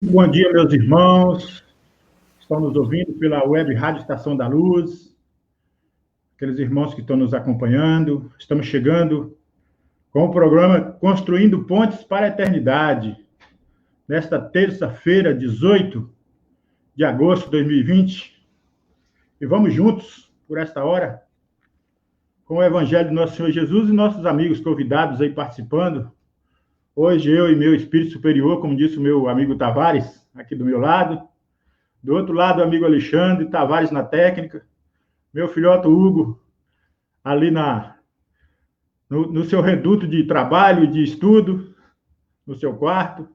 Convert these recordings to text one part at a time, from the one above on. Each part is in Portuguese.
Bom dia, meus irmãos. Estão nos ouvindo pela web Rádio Estação da Luz, aqueles irmãos que estão nos acompanhando. Estamos chegando com o programa Construindo Pontes para a Eternidade, nesta terça-feira, 18 de agosto de 2020. E vamos juntos, por esta hora, com o Evangelho do Nosso Senhor Jesus e nossos amigos convidados aí participando. Hoje, eu e meu espírito superior, como disse o meu amigo Tavares, aqui do meu lado. Do outro lado, o amigo Alexandre Tavares na técnica. Meu filhoto Hugo, ali no seu reduto de trabalho, de estudo, no seu quarto.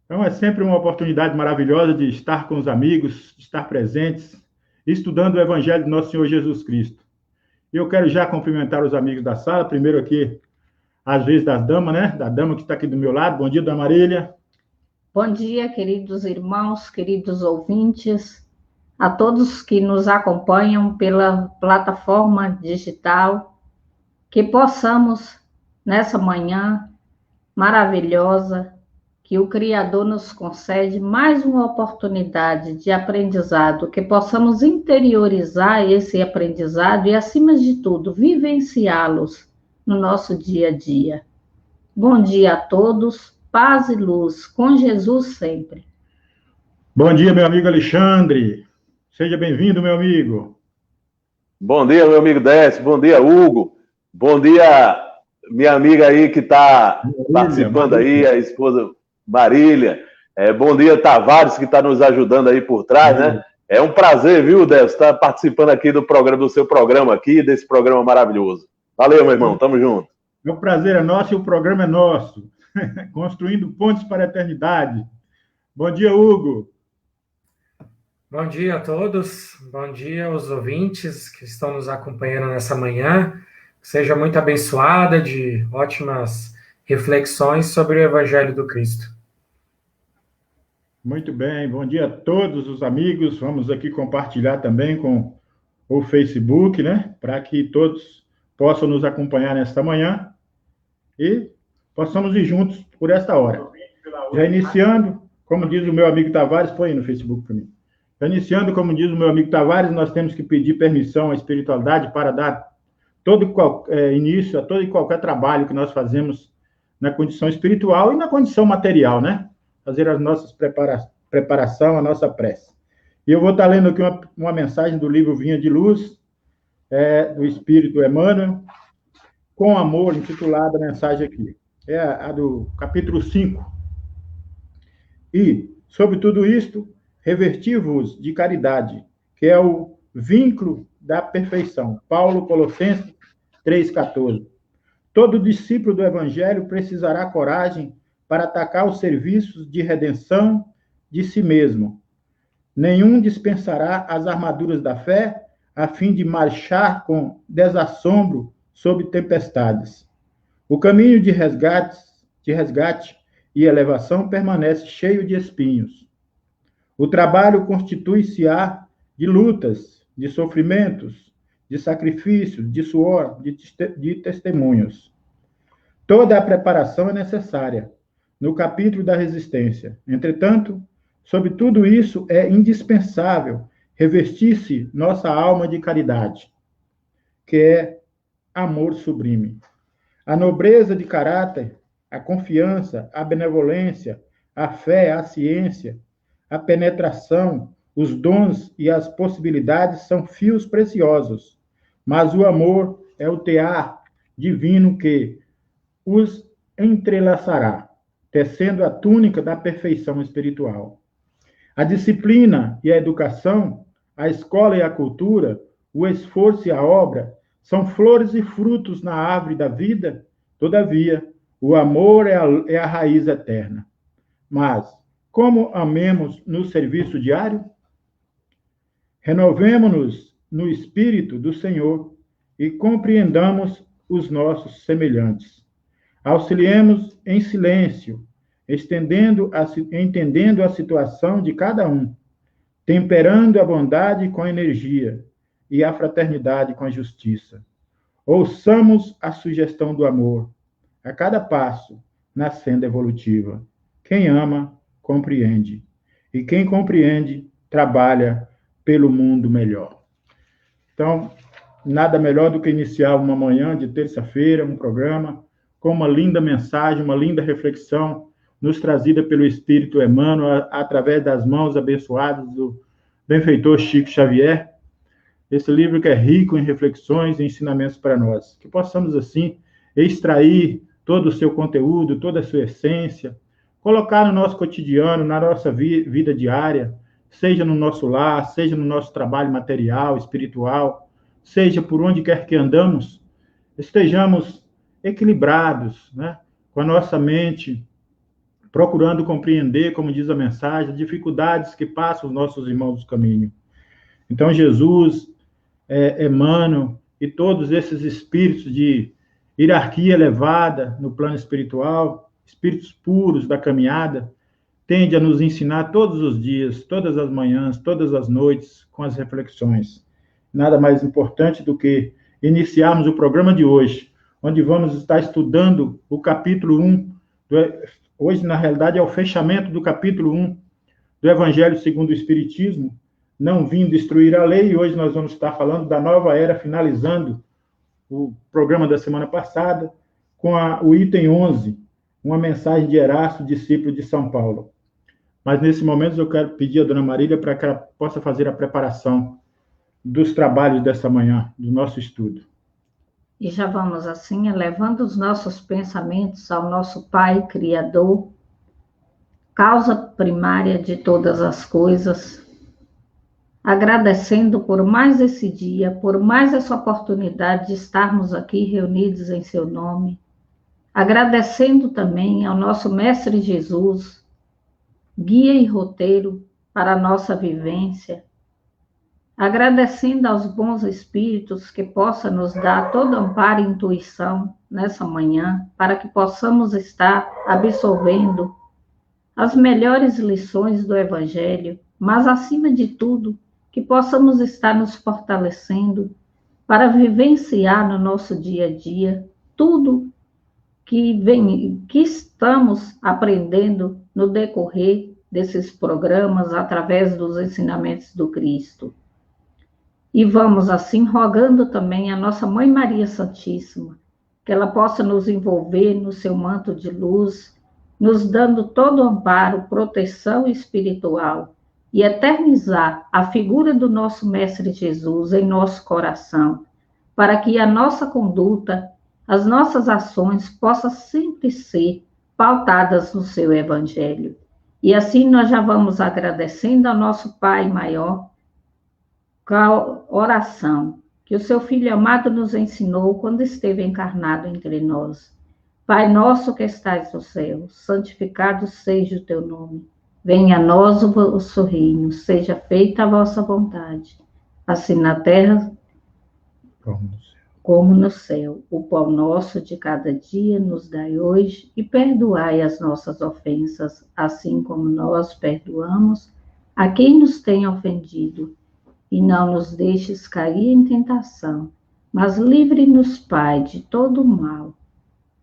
Então, é sempre uma oportunidade maravilhosa de estar com os amigos, de estar presentes, estudando o Evangelho do Nosso Senhor Jesus Cristo. E eu quero já cumprimentar os amigos da sala, primeiro aqui, às vezes das damas, né? Da dama que está aqui do meu lado. Bom dia, Dona Marília. Bom dia, queridos irmãos, queridos ouvintes, a todos que nos acompanham pela plataforma digital, que possamos, nessa manhã maravilhosa, que o Criador nos concede mais uma oportunidade de aprendizado, que possamos interiorizar esse aprendizado e, acima de tudo, vivenciá-los no nosso dia a dia. Bom dia a todos. Paz e luz, com Jesus sempre. Bom dia, meu amigo Alexandre. Seja bem-vindo, meu amigo. Bom dia, meu amigo Décio. Bom dia, Hugo. Bom dia, minha amiga aí que está participando aí, a esposa Marília. Bom dia, Tavares, que está nos ajudando aí por trás, né? É um prazer, viu, Décio, estar participando aqui do seu programa aqui, desse programa maravilhoso. Valeu, meu irmão. Tamo junto. O prazer é nosso e o programa é nosso. Construindo pontes para a eternidade. Bom dia, Hugo. Bom dia a todos, bom dia aos ouvintes que estão nos acompanhando nessa manhã. Seja muito abençoada de ótimas reflexões sobre o Evangelho do Cristo. Muito bem, bom dia a todos os amigos. Vamos aqui compartilhar também com o Facebook, né? Para que todos possam nos acompanhar nesta manhã e possamos ir juntos por esta hora. Já iniciando, como diz o meu amigo Tavares, põe aí no Facebook para mim. Iniciando, como diz o meu amigo Tavares, nós temos que pedir permissão à espiritualidade para dar início a todo e qualquer trabalho que nós fazemos na condição espiritual e na condição material, né? Fazer as nossas preparação, a nossa prece. E eu vou estar lendo aqui uma mensagem do livro Vinha de Luz, do Espírito Emmanuel, com amor, intitulada a mensagem aqui. É a do capítulo 5. E, sobre tudo isto, reverti-vos de caridade, que é o vínculo da perfeição. Paulo, Colossenses 3,14. Todo discípulo do Evangelho precisará coragem para atacar os serviços de redenção de si mesmo. Nenhum dispensará as armaduras da fé, a fim de marchar com desassombro sob tempestades. O caminho de resgate e elevação permanece cheio de espinhos. O trabalho constitui-se-á de lutas, de sofrimentos, de sacrifícios, de suor, de testemunhos. Toda a preparação é necessária no capítulo da resistência. Entretanto, sob tudo isso, é indispensável revestir-se nossa alma de caridade, que é amor sublime. A nobreza de caráter, a confiança, a benevolência, a fé, a ciência, a penetração, os dons e as possibilidades são fios preciosos, mas o amor é o tear divino que os entrelaçará, tecendo a túnica da perfeição espiritual. A disciplina e a educação, a escola e a cultura, o esforço e a obra são flores e frutos na árvore da vida. Todavia, o amor é a raiz eterna. Mas, como amemos no serviço diário? Renovemo-nos no Espírito do Senhor e compreendamos os nossos semelhantes. Auxiliemos em silêncio, entendendo a situação de cada um, temperando a bondade com a energia e a fraternidade com a justiça. Ouçamos a sugestão do amor, a cada passo, na senda evolutiva. Quem ama, compreende. E quem compreende, trabalha pelo mundo melhor. Então, nada melhor do que iniciar uma manhã de terça-feira, um programa, com uma linda mensagem, uma linda reflexão, nos trazida pelo Espírito Emmanuel, através das mãos abençoadas do benfeitor Chico Xavier. Esse livro que é rico em reflexões e ensinamentos para nós. Que possamos, assim, extrair todo o seu conteúdo, toda a sua essência, colocar no nosso cotidiano, na nossa vida diária, seja no nosso lar, seja no nosso trabalho material, espiritual, seja por onde quer que andamos, estejamos equilibrados, né? Com a nossa mente, procurando compreender, como diz a mensagem, as dificuldades que passam os nossos irmãos do caminho. Então, Jesus, Emmanuel e todos esses espíritos de hierarquia elevada no plano espiritual, espíritos puros da caminhada, tende a nos ensinar todos os dias, todas as manhãs, todas as noites, com as reflexões. Nada mais importante do que iniciarmos o programa de hoje, onde vamos estar estudando o capítulo 1. Hoje, na realidade, é o fechamento do capítulo 1 do Evangelho segundo o Espiritismo, não vim destruir a lei, e hoje nós vamos estar falando da nova era, finalizando o programa da semana passada, com o item 11, uma mensagem de Erasto, discípulo de São Paulo. Mas, nesse momento, eu quero pedir a dona Marília para que ela possa fazer a preparação dos trabalhos dessa manhã, do nosso estudo. E já vamos, assim, elevando os nossos pensamentos ao nosso Pai Criador, causa primária de todas as coisas, agradecendo por mais esse dia, por mais essa oportunidade de estarmos aqui reunidos em seu nome, agradecendo também ao nosso Mestre Jesus, guia e roteiro para a nossa vivência, agradecendo aos bons espíritos que possam nos dar todo amparo e intuição nessa manhã, para que possamos estar absorvendo as melhores lições do Evangelho, mas, acima de tudo, que possamos estar nos fortalecendo para vivenciar no nosso dia a dia tudo que estamos aprendendo no decorrer desses programas, através dos ensinamentos do Cristo. E vamos, assim, rogando também a nossa Mãe Maria Santíssima, que ela possa nos envolver no seu manto de luz, nos dando todo o amparo, proteção espiritual, e eternizar a figura do nosso Mestre Jesus em nosso coração, para que a nossa conduta, as nossas ações possam sempre ser pautadas no seu Evangelho. E assim nós já vamos agradecendo ao nosso Pai maior, com a oração que o seu Filho amado nos ensinou quando esteve encarnado entre nós. Pai nosso que estais no céu, santificado seja o teu nome. Venha a nós o vosso reino, seja feita a vossa vontade, assim na terra como no céu. O pão nosso de cada dia nos dai hoje, e perdoai as nossas ofensas, assim como nós perdoamos a quem nos tem ofendido. E não nos deixes cair em tentação, mas livre-nos, Pai, de todo o mal,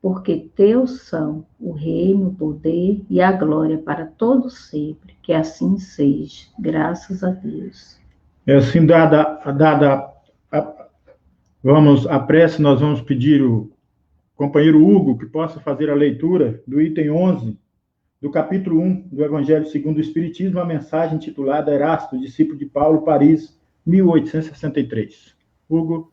porque teus são o reino, o poder e a glória para todos sempre. Que assim seja. Graças a Deus. Assim, vamos à prece, nós vamos pedir o companheiro Hugo que possa fazer a leitura do item 11 do capítulo 1 do Evangelho segundo o Espiritismo, a mensagem intitulada Erasto, discípulo de Paulo, Paris, 1863. Hugo.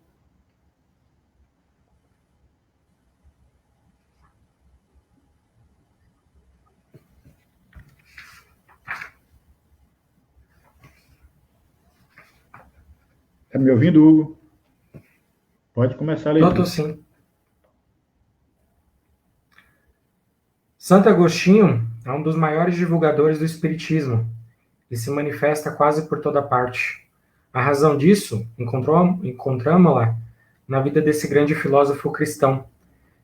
Está me ouvindo, Hugo? Pode começar a leitura. Estou sim. Santo Agostinho é um dos maiores divulgadores do Espiritismo e se manifesta quase por toda parte. A razão disso encontramos-la na vida desse grande filósofo cristão,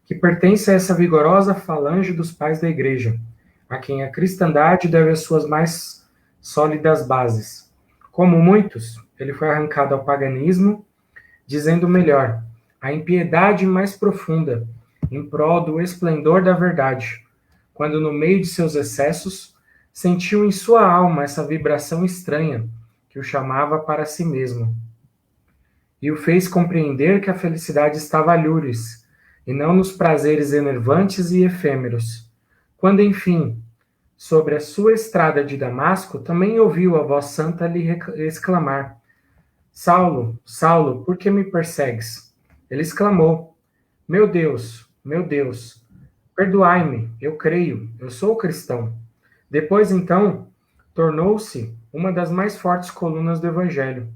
que pertence a essa vigorosa falange dos pais da Igreja, a quem a cristandade deve as suas mais sólidas bases. Como muitos, ele foi arrancado ao paganismo, dizendo melhor, a impiedade mais profunda, em prol do esplendor da verdade, quando no meio de seus excessos, sentiu em sua alma essa vibração estranha que o chamava para si mesmo. E o fez compreender que a felicidade estava a lures, e não nos prazeres enervantes e efêmeros. Quando, enfim, sobre a sua estrada de Damasco, também ouviu a voz santa lhe exclamar: Saulo, Saulo, por que me persegues? Ele exclamou: meu Deus, perdoai-me, eu creio, eu sou cristão. Depois, então, tornou-se uma das mais fortes colunas do Evangelho.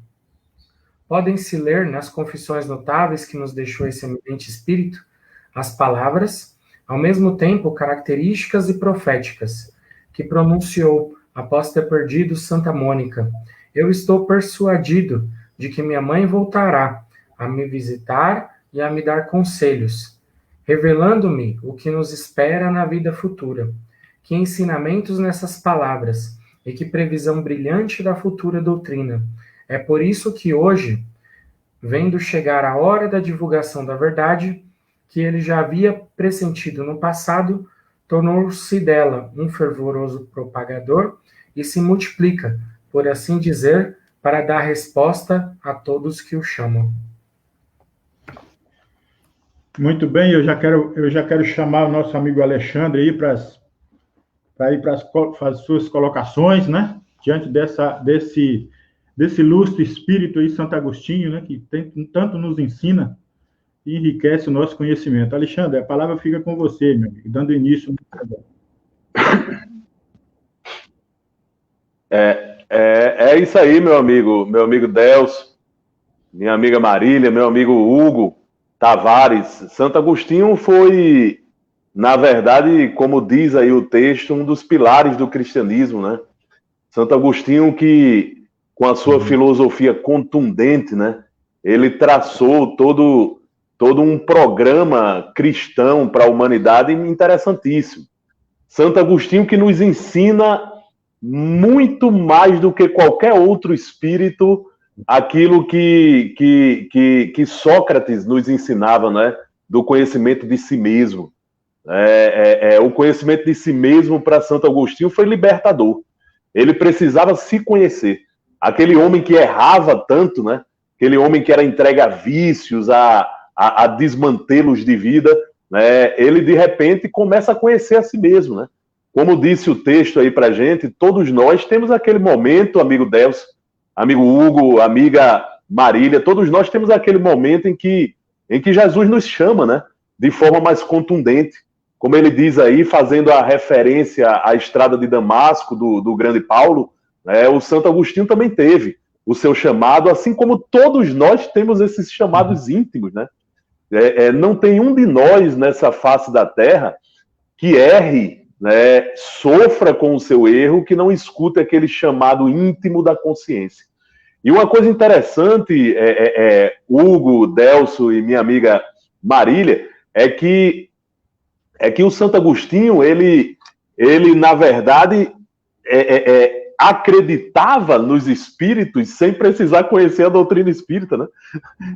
Podem-se ler nas confissões notáveis que nos deixou esse eminente espírito as palavras, ao mesmo tempo características e proféticas, que pronunciou após ter perdido Santa Mônica. Eu estou persuadido de que minha mãe voltará a me visitar e a me dar conselhos, revelando-me o que nos espera na vida futura. Que ensinamentos nessas palavras e que previsão brilhante da futura doutrina. É por isso que hoje, vendo chegar a hora da divulgação da verdade, que ele já havia pressentido no passado, tornou-se dela um fervoroso propagador e se multiplica, por assim dizer, para dar resposta a todos que o chamam. Muito bem, eu já quero chamar o nosso amigo Alexandre aí para ir para as suas colocações, né? Diante desse ilustre espírito aí, Santo Agostinho, né? Que tanto nos ensina e enriquece o nosso conhecimento. Alexandre, a palavra fica com você, meu amigo, dando início. É isso aí, meu amigo Delcio, minha amiga Marília, meu amigo Hugo Tavares. Santo Agostinho foi, na verdade, como diz aí o texto, um dos pilares do cristianismo, né? Santo Agostinho que, com a sua filosofia contundente, né, ele traçou todo um programa cristão para a humanidade interessantíssimo. Santo Agostinho que nos ensina muito mais do que qualquer outro espírito aquilo que Sócrates nos ensinava, né, do conhecimento de si mesmo. O conhecimento de si mesmo para Santo Agostinho foi libertador. Ele precisava se conhecer. Aquele homem que errava tanto, né, aquele homem que era entregue a vícios, a desmantelos de vida, né, ele de repente começa a conhecer a si mesmo, né? Como disse o texto aí pra gente, todos nós temos aquele momento, amigo Delcio, amigo Hugo, amiga Marília, todos nós temos aquele momento em que Jesus nos chama, né, de forma mais contundente. Como ele diz aí, fazendo a referência à estrada de Damasco, do grande Paulo, né, o Santo Agostinho também teve o seu chamado, assim como todos nós temos esses chamados íntimos, né? Não tem um de nós nessa face da terra que erre, né, sofra com o seu erro, que não escute aquele chamado íntimo da consciência. E uma coisa interessante, Hugo, Delcio e minha amiga Marília, é que o Santo Agostinho, ele na verdade, acreditava nos espíritos sem precisar conhecer a doutrina espírita, né?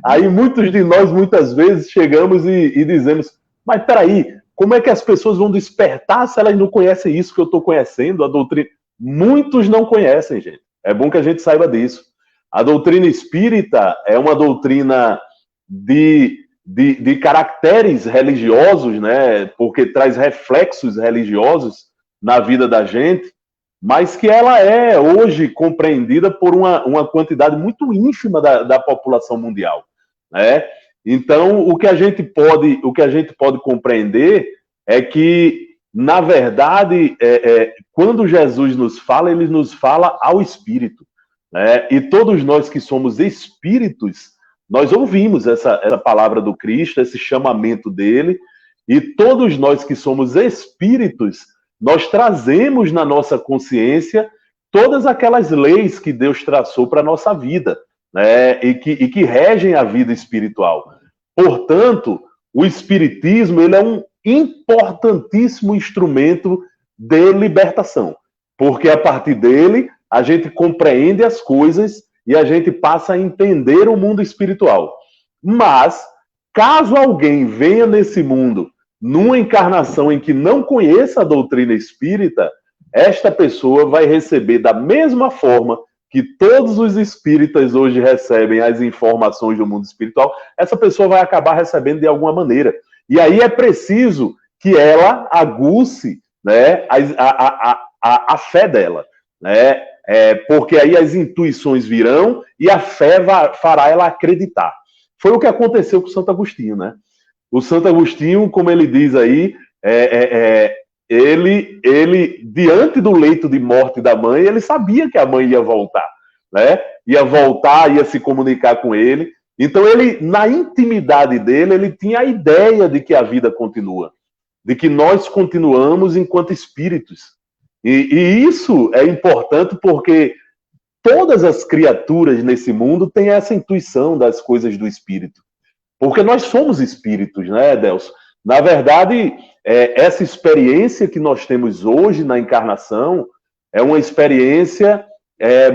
Aí muitos de nós, muitas vezes, chegamos e dizemos, mas peraí, como é que as pessoas vão despertar se elas não conhecem isso que eu estou conhecendo, a doutrina? Muitos não conhecem, gente. É bom que a gente saiba disso. A doutrina espírita é uma doutrina de caracteres religiosos, né? Porque traz reflexos religiosos na vida da gente, mas que ela é hoje compreendida por uma quantidade muito ínfima da população mundial, né? Então, o que a gente pode compreender é que, na verdade, quando Jesus nos fala, ele nos fala ao Espírito, né? E todos nós que somos espíritos, nós ouvimos essa palavra do Cristo, esse chamamento dele, e todos nós que somos espíritos, nós trazemos na nossa consciência todas aquelas leis que Deus traçou para a nossa vida, né, e que regem a vida espiritual. Portanto, o espiritismo ele é um importantíssimo instrumento de libertação, porque a partir dele a gente compreende as coisas e a gente passa a entender o mundo espiritual. Mas, caso alguém venha nesse mundo numa encarnação em que não conheça a doutrina espírita, esta pessoa vai receber da mesma forma que todos os espíritas hoje recebem as informações do mundo espiritual, essa pessoa vai acabar recebendo de alguma maneira. E aí é preciso que ela aguce, né, a fé dela, né? Porque aí as intuições virão e a fé fará ela acreditar. Foi o que aconteceu com Santo Agostinho, né? O Santo Agostinho, como ele diz aí, ele, diante do leito de morte da mãe, ele sabia que a mãe ia voltar, né? Ia voltar, ia se comunicar com ele. Então, ele, na intimidade dele, ele tinha a ideia de que a vida continua, de que nós continuamos enquanto espíritos. E isso é importante porque todas as criaturas nesse mundo têm essa intuição das coisas do espírito. Porque nós somos espíritos, né, Delcio? Na verdade, essa experiência que nós temos hoje na encarnação é uma experiência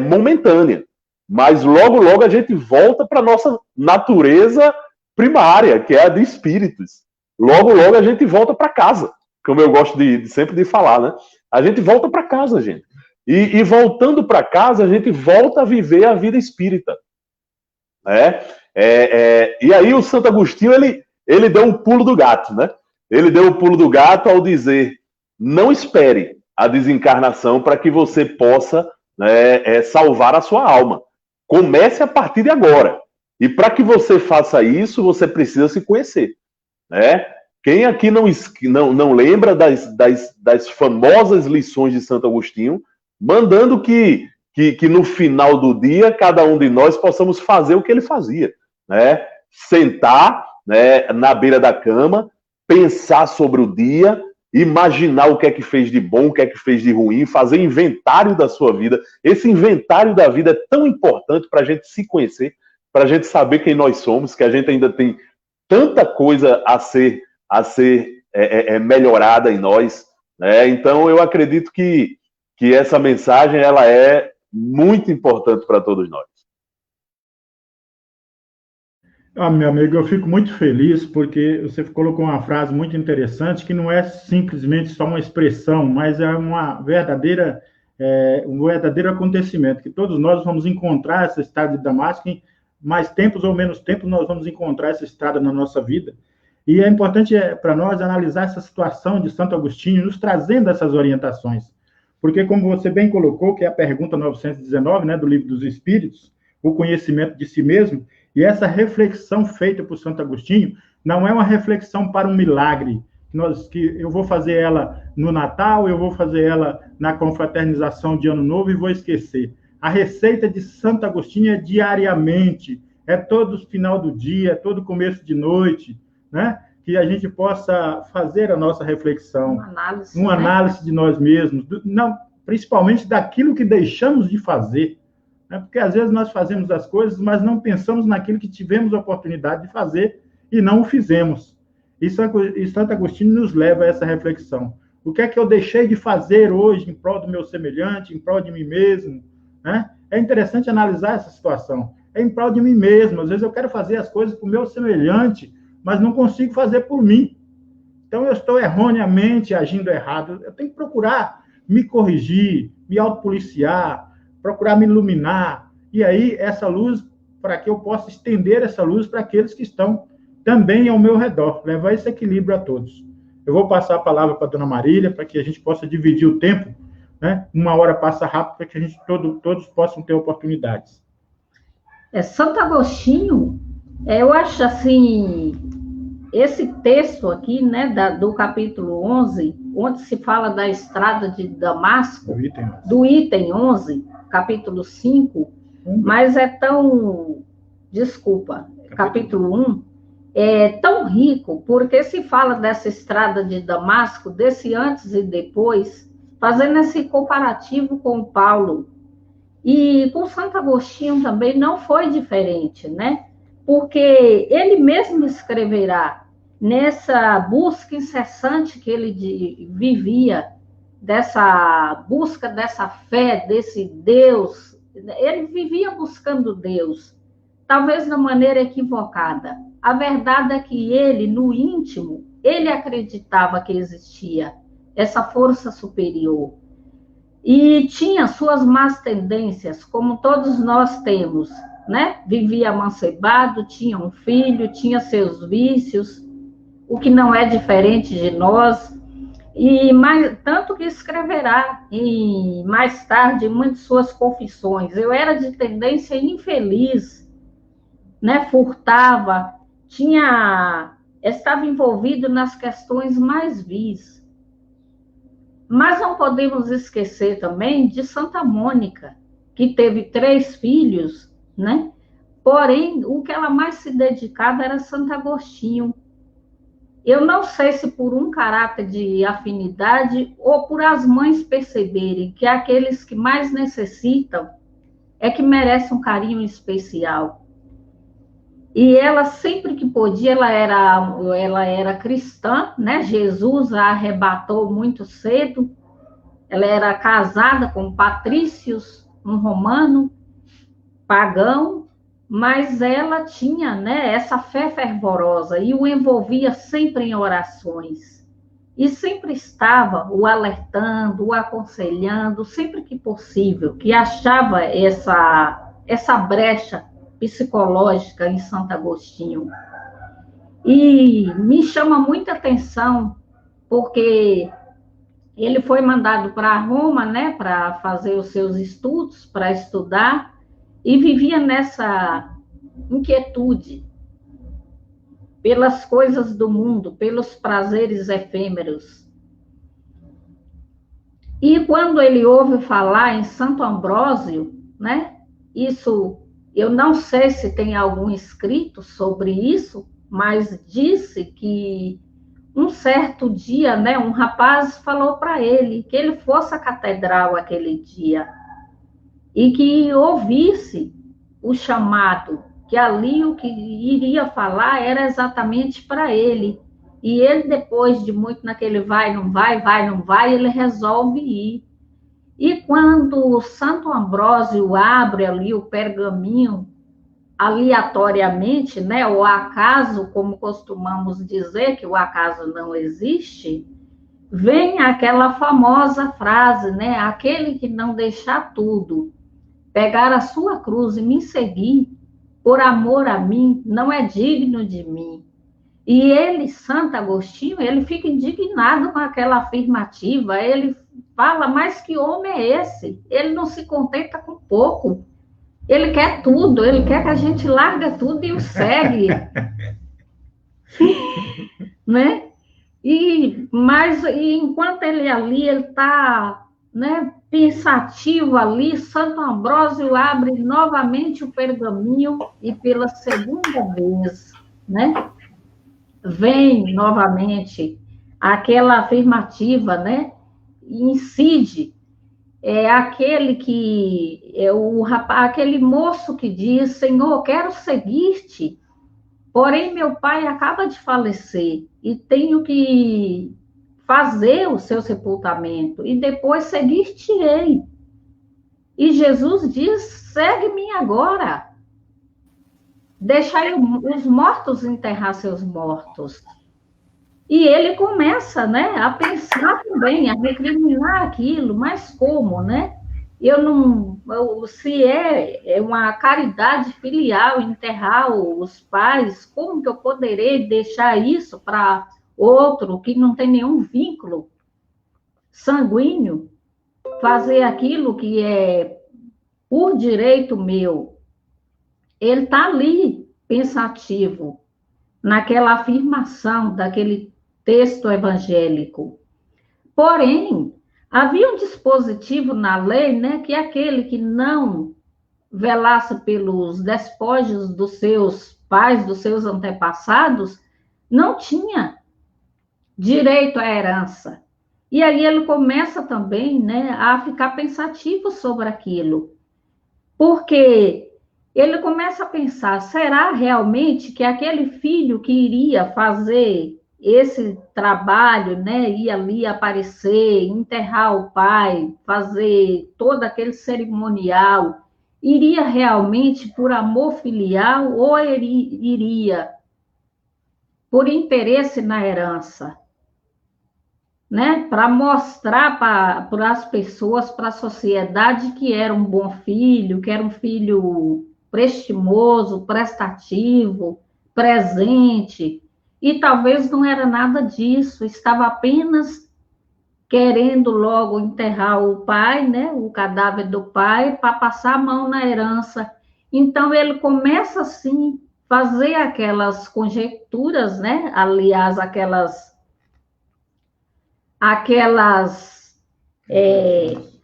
momentânea. Mas logo, logo a gente volta para a nossa natureza primária, que é a de espíritos. Logo, logo a gente volta para casa, como eu gosto sempre de falar, né? A gente volta para casa, gente. E voltando para casa, a gente volta a viver a vida espírita. Né? E aí o Santo Agostinho, ele deu o pulo do gato, né? Ele deu o pulo do gato ao dizer, não espere a desencarnação para que você possa, né, salvar a sua alma. Comece a partir de agora. E para que você faça isso, você precisa se conhecer. Né? Quem aqui não lembra das famosas lições de Santo Agostinho, mandando que no final do dia, cada um de nós possamos fazer o que ele fazia. Né? Sentar, né, na beira da cama, pensar sobre o dia, imaginar o que é que fez de bom, o que é que fez de ruim, fazer inventário da sua vida. Esse inventário da vida é tão importante para a gente se conhecer, para a gente saber quem nós somos, que a gente ainda tem tanta coisa a ser melhorada em nós. Né? Então, eu acredito que essa mensagem ela é muito importante para todos nós. Meu amigo, eu fico muito feliz porque você colocou uma frase muito interessante que não é simplesmente só uma expressão, mas é um verdadeiro acontecimento, que todos nós vamos encontrar essa estrada de Damasco, em mais tempos ou menos tempos nós vamos encontrar essa estrada na nossa vida. E é importante para nós analisar essa situação de Santo Agostinho, nos trazendo essas orientações. Porque, como você bem colocou, que é a pergunta 919, né, do Livro dos Espíritos, o conhecimento de si mesmo, e essa reflexão feita por Santo Agostinho não é uma reflexão para um milagre, que eu vou fazer ela no Natal, eu vou fazer ela na confraternização de Ano Novo e vou esquecer. A receita de Santo Agostinho é diariamente, é todo final do dia, é todo começo de noite, né? Que a gente possa fazer a nossa reflexão, uma análise de nós mesmos, principalmente daquilo que deixamos de fazer. Porque às vezes nós fazemos as coisas, mas não pensamos naquilo que tivemos a oportunidade de fazer e não o fizemos. E Santo Agostinho nos leva a essa reflexão. O que é que eu deixei de fazer hoje em prol do meu semelhante, em prol de mim mesmo? Né? É interessante analisar essa situação. É em prol de mim mesmo. Às vezes eu quero fazer as coisas para o meu semelhante, mas não consigo fazer por mim. Então eu estou erroneamente agindo errado. Eu tenho que procurar me corrigir, me autopoliciar, procurar me iluminar, e aí essa luz, para que eu possa estender essa luz para aqueles que estão também ao meu redor, levar esse equilíbrio a todos. Eu vou passar a palavra para a dona Marília, para que a gente possa dividir o tempo, né? Uma hora passa rápido, para que a gente todos possam ter oportunidades. Santo Agostinho, eu acho assim, esse texto aqui, né, do capítulo 11, onde se fala da estrada de Damasco, do item 11, capítulo 5, mas é tão... Desculpa, capítulo 1, é tão rico, porque se fala dessa estrada de Damasco, desse antes e depois, fazendo esse comparativo com Paulo. E com Santo Agostinho também não foi diferente, né? Porque ele mesmo escreverá nessa busca incessante que ele vivia, dessa busca dessa fé, desse Deus. Ele vivia buscando Deus, talvez de maneira equivocada. A verdade é que ele, no íntimo, ele acreditava que existia essa força superior. E tinha suas más tendências, como todos nós temos, né? Vivia amancebado, tinha um filho, tinha seus vícios, o que não é diferente de nós. E mais, tanto que escreverá, e mais tarde, em muitas suas confissões, eu era de tendência infeliz, né? Furtava, estava envolvido nas questões mais vis. Mas não podemos esquecer também de Santa Mônica, que teve 3 filhos, né? Porém, o que ela mais se dedicava era Santo Agostinho. Eu não sei se por um caráter de afinidade ou por as mães perceberem que aqueles que mais necessitam é que merecem um carinho especial. E ela, sempre que podia, ela era cristã, né? Jesus a arrebatou muito cedo. Ela era casada com Patrícios, um romano, pagão, mas ela tinha, né, essa fé fervorosa e o envolvia sempre em orações. E sempre estava o alertando, o aconselhando, sempre que possível, que achava essa brecha psicológica em Santo Agostinho. E me chama muita atenção, porque ele foi mandado para Roma, né, para fazer os seus estudos, para estudar, e vivia nessa inquietude pelas coisas do mundo, pelos prazeres efêmeros. E quando ele ouve falar em Santo Ambrósio, né, isso, eu não sei se tem algum escrito sobre isso, mas disse que um certo dia, né, um rapaz falou para ele que ele fosse à catedral aquele dia e que ouvisse o chamado, que ali o que iria falar era exatamente para ele. E ele, depois de muito naquele vai, não vai, ele resolve ir. E quando o Santo Ambrósio abre ali o pergaminho, aleatoriamente, né, o acaso, como costumamos dizer, que o acaso não existe, vem aquela famosa frase, né, aquele que não deixar tudo, pegar a sua cruz e me seguir, por amor a mim, não é digno de mim. E ele, Santo Agostinho, ele fica indignado com aquela afirmativa, ele fala, mas que homem é esse? Ele não se contenta com pouco, ele quer tudo, ele quer que a gente larga tudo e o segue. Né? Mas enquanto ele ali, ele está, né, pensativo ali, Santo Ambrósio abre novamente o pergaminho e pela segunda vez, né, vem novamente aquela afirmativa, né, incide. É aquele que é o rapaz, aquele moço que diz: Senhor, quero seguir-te, porém meu pai acaba de falecer e tenho que fazer o seu sepultamento e depois seguir-te-ei. E Jesus diz: segue-me agora. Deixai os mortos enterrar seus mortos. E ele começa, né, a pensar também, a recriminar aquilo, mas como, né? Se é uma caridade filial enterrar os pais, como que eu poderei deixar isso para outro que não tem nenhum vínculo sanguíneo, fazer aquilo que é por direito meu? Ele está ali, pensativo, naquela afirmação daquele texto evangélico. Porém, havia um dispositivo na lei, né, que aquele que não velasse pelos despojos dos seus pais, dos seus antepassados, não tinha direito à herança. E aí ele começa também, né, a ficar pensativo sobre aquilo. Porque ele começa a pensar, será realmente que aquele filho que iria fazer esse trabalho, né, ir ali aparecer, enterrar o pai, fazer todo aquele cerimonial, iria realmente por amor filial ou ele iria por interesse na herança? né, para mostrar para as pessoas, para a sociedade, que era um bom filho, que era um filho prestimoso, prestativo, presente, e talvez não era nada disso, estava apenas querendo logo enterrar o pai, né, o cadáver do pai, para passar a mão na herança. Então, ele começa, assim, fazer aquelas conjecturas, né, aliás, aquelas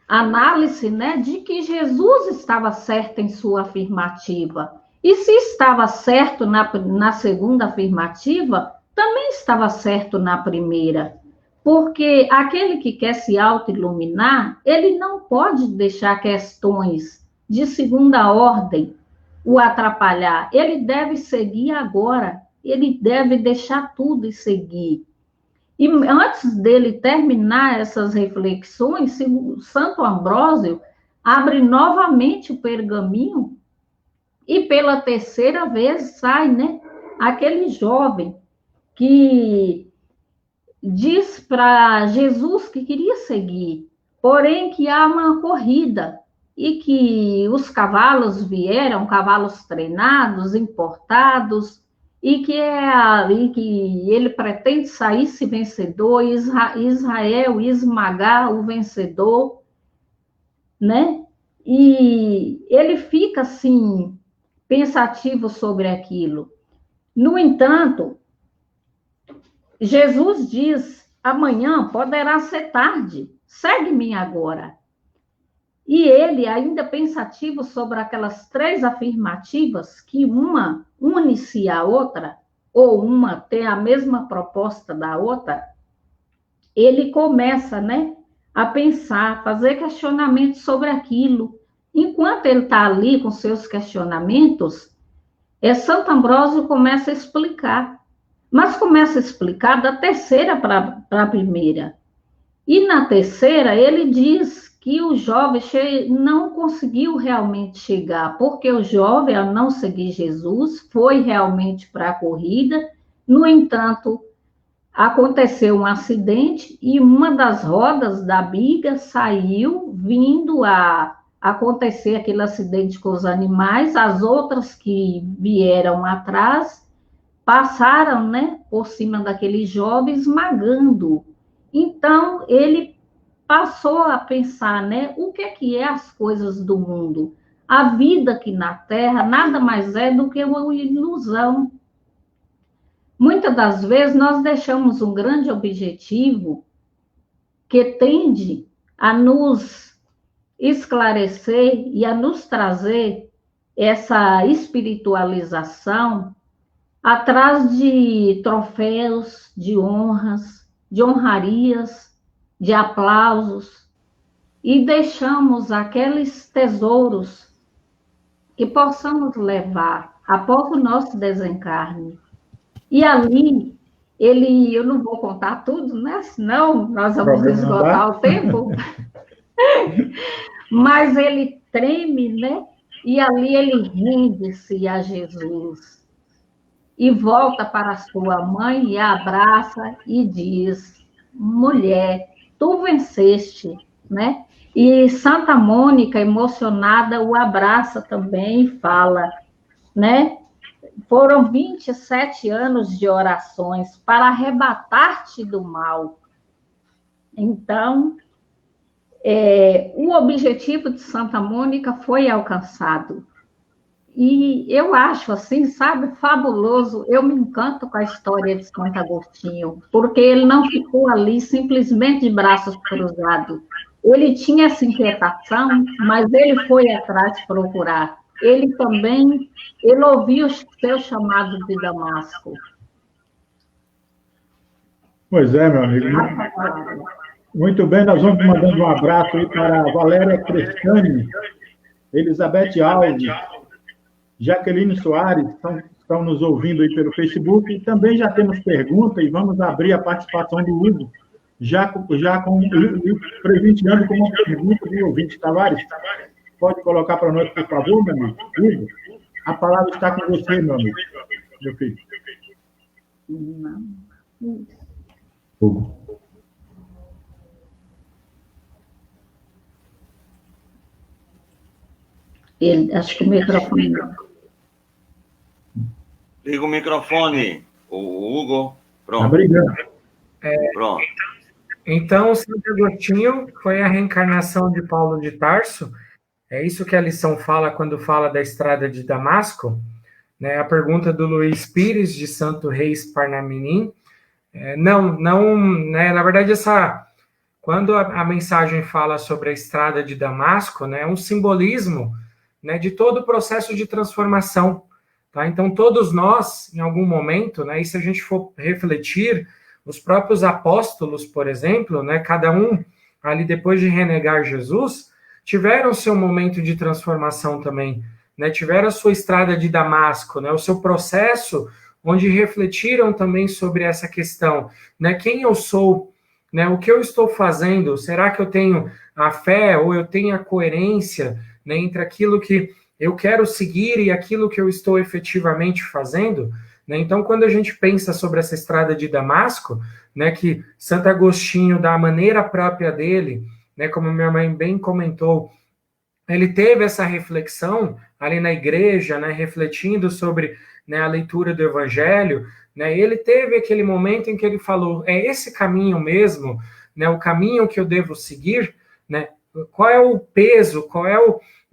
análise, né, de que Jesus estava certo em sua afirmativa. E se estava certo na segunda afirmativa, também estava certo na primeira. Porque aquele que quer se auto-iluminar, ele não pode deixar questões de segunda ordem o atrapalhar. Ele deve seguir agora. Ele deve deixar tudo e seguir. E antes dele terminar essas reflexões, Santo Ambrósio abre novamente o pergaminho e pela terceira vez sai, né, aquele jovem que diz para Jesus que queria seguir, porém que há uma corrida e que os cavalos vieram, cavalos treinados, importados, e que ele pretende sair-se vencedor, Israel esmagar o vencedor, né? E ele fica, assim, pensativo sobre aquilo. No entanto, Jesus diz, amanhã poderá ser tarde, segue-me agora. E ele, ainda pensativo sobre aquelas três afirmativas, que uma une-se à outra, ou uma tem a mesma proposta da outra, ele começa, né, a pensar, fazer questionamentos sobre aquilo. Enquanto ele está ali com seus questionamentos, Santo Ambrósio começa a explicar, mas começa a explicar da terceira para a primeira. E na terceira, ele diz que o jovem não conseguiu realmente chegar, porque o jovem, ao não seguir Jesus, foi realmente para a corrida. No entanto, aconteceu um acidente e uma das rodas da biga saiu, vindo a acontecer aquele acidente com os animais. As outras que vieram atrás passaram, né, por cima daquele jovem, esmagando. Então, ele passou a pensar, né, o que é as coisas do mundo? A vida aqui na Terra nada mais é do que uma ilusão. Muitas das vezes nós deixamos um grande objetivo que tende a nos esclarecer e a nos trazer essa espiritualização atrás de troféus, de honras, de honrarias, de aplausos, e deixamos aqueles tesouros que possamos levar após o nosso desencarne. E ali, eu não vou contar tudo, né? Senão nós vamos esgotar o tempo. Mas ele treme, né? E ali ele rende-se a Jesus. E volta para a sua mãe e a abraça e diz, mulher, tu venceste, né? E Santa Mônica, emocionada, o abraça também e fala, né? Foram 27 anos de orações para arrebatar-te do mal. Então, o objetivo de Santa Mônica foi alcançado. E eu acho, assim, sabe, fabuloso. Eu me encanto com a história de Santo Agostinho, porque ele não ficou ali simplesmente de braços cruzados. Ele tinha essa inquietação, mas ele foi atrás procurar. Ele ouviu o seu chamado de Damasco. Pois é, meu amigo. Muito bem, nós vamos mandando um abraço aí para Valéria Crestani, Elizabeth Alves, Jaqueline Soares, estão nos ouvindo aí pelo Facebook, e também já temos pergunta, e vamos abrir a participação do Hugo, já presenteando com uma pergunta do ouvinte. Tavares, pode colocar para nós, por favor, meu amigo? Hugo, a palavra está com você, meu amigo, meu filho. Hugo. Acho que o microfone não. Liga o microfone, o Hugo. Pronto. Obrigado. Pronto. Então, Santo Agostinho foi a reencarnação de Paulo de Tarso. É isso que a lição fala quando fala da estrada de Damasco. Né? A pergunta do Luiz Pires, de Santo Reis Parnamirim. Né, na verdade, quando a mensagem fala sobre a estrada de Damasco, né, é um simbolismo, né, de todo o processo de transformação. Tá? Então, todos nós, em algum momento, né, e se a gente for refletir, os próprios apóstolos, por exemplo, né, cada um ali depois de renegar Jesus, tiveram seu momento de transformação também, né, tiveram a sua estrada de Damasco, né, o seu processo, onde refletiram também sobre essa questão, né, quem eu sou, né, o que eu estou fazendo, será que eu tenho a fé ou eu tenho a coerência, né, entre aquilo que eu quero seguir e aquilo que eu estou efetivamente fazendo? Né? Então, quando a gente pensa sobre essa estrada de Damasco, né, que Santo Agostinho, da maneira própria dele, né, como minha mãe bem comentou, ele teve essa reflexão ali na igreja, né, refletindo sobre, né, a leitura do Evangelho, né, ele teve aquele momento em que ele falou, é esse caminho mesmo, né, o caminho que eu devo seguir, né, qual é o peso, qual é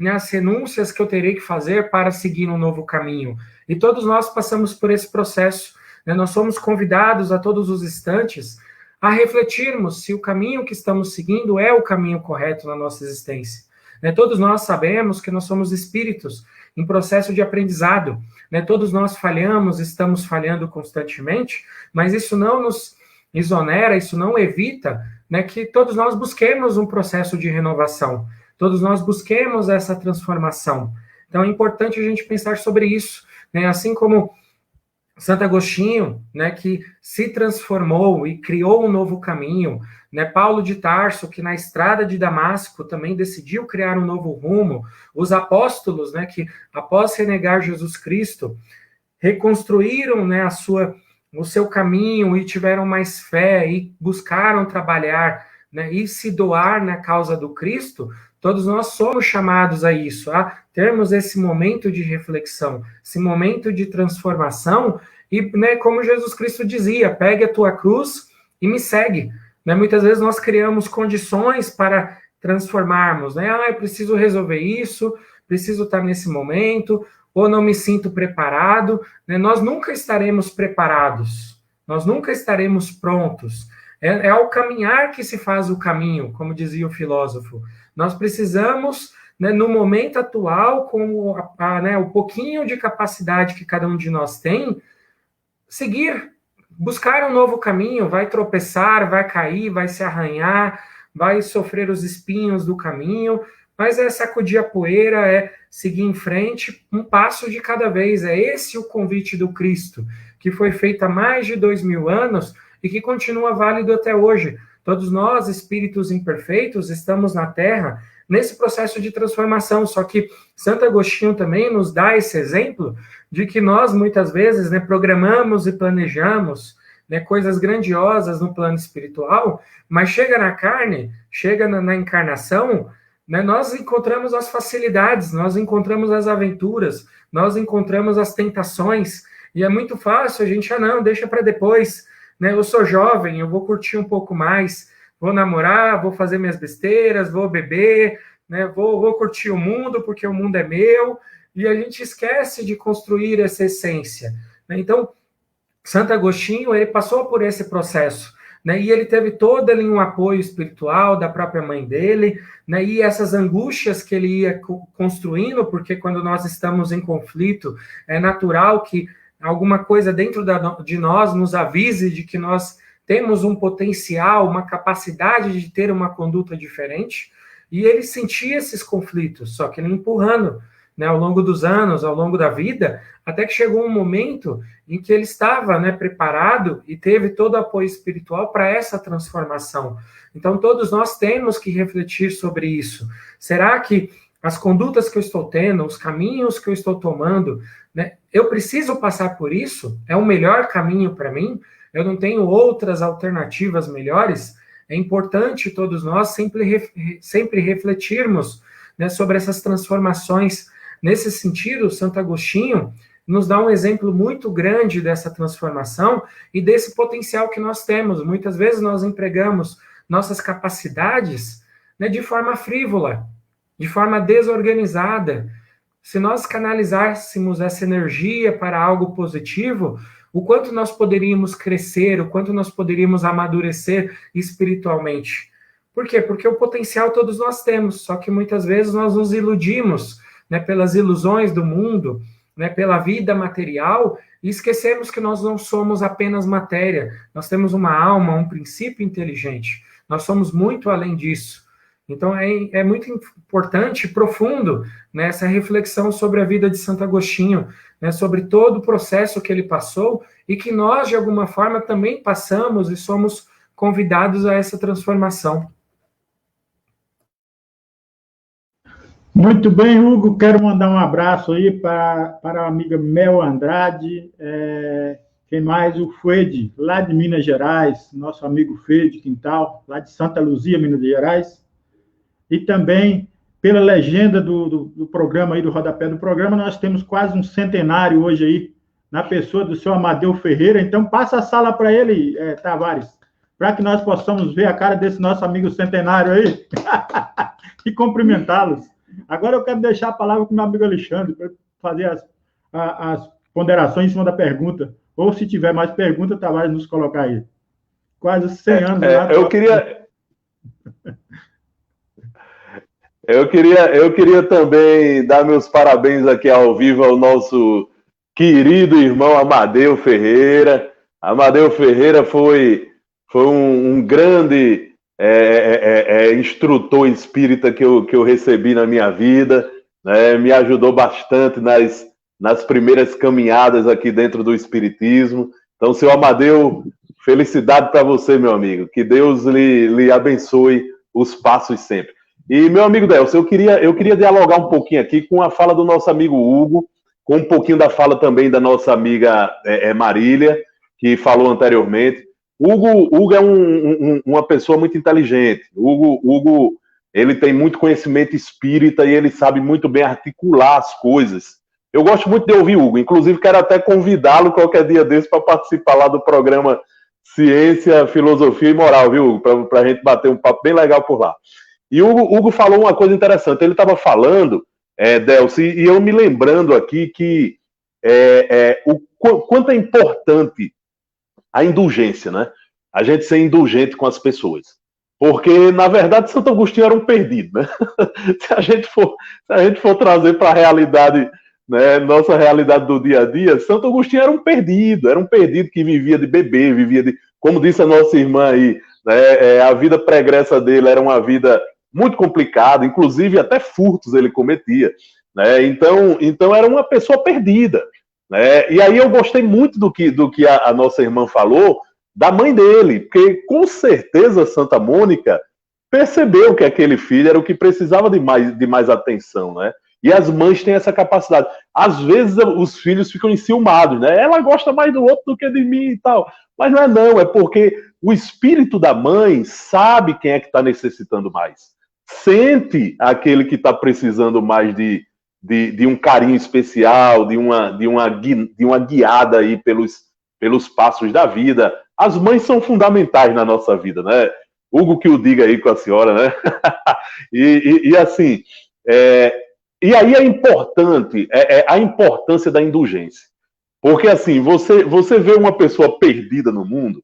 as renúncias que eu terei que fazer para seguir um novo caminho? E todos nós passamos por esse processo, né? Nós somos convidados a todos os instantes a refletirmos se o caminho que estamos seguindo é o caminho correto na nossa existência. Né? Todos nós sabemos que nós somos espíritos em processo de aprendizado, né? Todos nós falhamos, estamos falhando constantemente, mas isso não nos exonera, isso não evita, né, que todos nós busquemos um processo de renovação, todos nós busquemos essa transformação. Então é importante a gente pensar sobre isso, né? Assim como Santo Agostinho, né, que se transformou e criou um novo caminho, né? Paulo de Tarso, que na estrada de Damasco também decidiu criar um novo rumo, os apóstolos, né, que após renegar Jesus Cristo, reconstruíram, né, o seu caminho e tiveram mais fé e buscaram trabalhar, né, e se doar na causa do Cristo. Todos nós somos chamados a isso, a termos esse momento de reflexão, esse momento de transformação, e, né, como Jesus Cristo dizia, pegue a tua cruz e me segue. Né? Muitas vezes nós criamos condições para transformarmos, né? Eu preciso resolver isso, preciso estar nesse momento, ou não me sinto preparado. Né? Nós nunca estaremos preparados, nós nunca estaremos prontos. É ao caminhar que se faz o caminho, como dizia o filósofo. Nós precisamos, né, no momento atual, com né, o pouquinho de capacidade que cada um de nós tem, seguir, buscar um novo caminho, vai tropeçar, vai cair, vai se arranhar, vai sofrer os espinhos do caminho, mas é sacudir a poeira, é seguir em frente, um passo de cada vez. É esse o convite do Cristo, que foi feito há mais de 2000 anos e que continua válido até hoje. Todos nós, espíritos imperfeitos, estamos na Terra nesse processo de transformação, só que Santo Agostinho também nos dá esse exemplo de que nós, muitas vezes, né, programamos e planejamos, né, coisas grandiosas no plano espiritual, mas chega na carne, chega na encarnação, né, nós encontramos as facilidades, nós encontramos as aventuras, nós encontramos as tentações, e é muito fácil a gente, não, deixa para depois, né, eu sou jovem, eu vou curtir um pouco mais, vou namorar, vou fazer minhas besteiras, vou beber, né, vou curtir o mundo, porque o mundo é meu, e a gente esquece de construir essa essência. Né? Então, Santo Agostinho, ele passou por esse processo, né, e ele teve todo ali um apoio espiritual da própria mãe dele, né, e essas angústias que ele ia construindo, porque quando nós estamos em conflito, é natural que alguma coisa dentro de nós nos avise de que nós temos um potencial, uma capacidade de ter uma conduta diferente, e ele sentia esses conflitos, só que ele empurrando, né, ao longo dos anos, ao longo da vida, até que chegou um momento em que ele estava, né, preparado e teve todo o apoio espiritual para essa transformação. Então, todos nós temos que refletir sobre isso. Será que as condutas que eu estou tendo, os caminhos que eu estou tomando, né, eu preciso passar por isso? É o melhor caminho para mim? Eu não tenho outras alternativas melhores? É importante todos nós sempre refletirmos, né, sobre essas transformações nesse sentido, Santo Agostinho nos dá um exemplo muito grande dessa transformação e desse potencial que nós temos. Muitas vezes nós empregamos nossas capacidades, né, de forma frívola, de forma desorganizada. Se nós canalizássemos essa energia para algo positivo, o quanto nós poderíamos crescer, o quanto nós poderíamos amadurecer espiritualmente. Por quê? Porque o potencial todos nós temos, só que muitas vezes nós nos iludimos, né, pelas ilusões do mundo, né, pela vida material, e esquecemos que nós não somos apenas matéria, nós temos uma alma, um princípio inteligente, nós somos muito além disso. Então é muito importante e profundo, né, essa reflexão sobre a vida de Santo Agostinho, né, sobre todo o processo que ele passou e que nós, de alguma forma, também passamos e somos convidados a essa transformação. Muito bem, Hugo. Quero mandar um abraço aí para a amiga Mel Andrade. Quem mais? O Fede, lá de Minas Gerais, nosso amigo Fede Quintal, lá de Santa Luzia, Minas Gerais. E também, pela legenda do programa aí, do rodapé do programa, nós temos quase um centenário hoje aí, na pessoa do seu Amadeu Ferreira. Então, passa a sala para ele, Tavares, para que nós possamos ver a cara desse nosso amigo centenário aí e cumprimentá-los. Agora eu quero deixar a palavra com o meu amigo Alexandre para fazer as ponderações em cima da pergunta. Ou, se tiver mais perguntas, Tavares nos colocar aí. Quase 100 anos. Eu queria também dar meus parabéns aqui ao vivo ao nosso querido irmão Amadeu Ferreira. Amadeu Ferreira foi um grande instrutor espírita que eu recebi na minha vida, né? Me ajudou bastante nas primeiras caminhadas aqui dentro do espiritismo. Então, seu Amadeu, felicidade para você, meu amigo. Que Deus lhe abençoe os passos sempre. E, meu amigo Delcio, eu queria dialogar um pouquinho aqui com a fala do nosso amigo Hugo, com um pouquinho da fala também da nossa amiga Marília, que falou anteriormente. Hugo é uma pessoa muito inteligente. Hugo, ele tem muito conhecimento espírita e ele sabe muito bem articular as coisas. Eu gosto muito de ouvir Hugo. Inclusive, quero até convidá-lo qualquer dia desse para participar lá do programa Ciência, Filosofia e Moral, viu, Hugo? Para a gente bater um papo bem legal por lá. E Hugo falou uma coisa interessante. Ele estava falando, Delcio, e eu me lembrando aqui que o quanto é importante a indulgência, né? A gente ser indulgente com as pessoas. Porque, na verdade, Santo Agostinho era um perdido, né? Se a gente for trazer para a realidade, né, nossa realidade do dia a dia, Santo Agostinho era um perdido que vivia de beber, vivia de... Como disse a nossa irmã aí, né, a vida pregressa dele era uma vida muito complicada, inclusive até furtos ele cometia, né? Então era uma pessoa perdida. E aí eu gostei muito do que a nossa irmã falou da mãe dele, porque com certeza Santa Mônica percebeu que aquele filho era o que precisava de mais atenção, né? E as mães têm essa capacidade. Às vezes os filhos ficam enciumados, né? Ela gosta mais do outro do que de mim e tal. Mas não, é porque o espírito da mãe sabe quem é que está necessitando mais. Sente aquele que está precisando mais de um carinho especial, de uma guiada aí pelos passos da vida. As mães são fundamentais na nossa vida, né? Hugo que o diga aí com a senhora, né? e assim, e aí é importante a importância da indulgência. Porque assim, você vê uma pessoa perdida no mundo,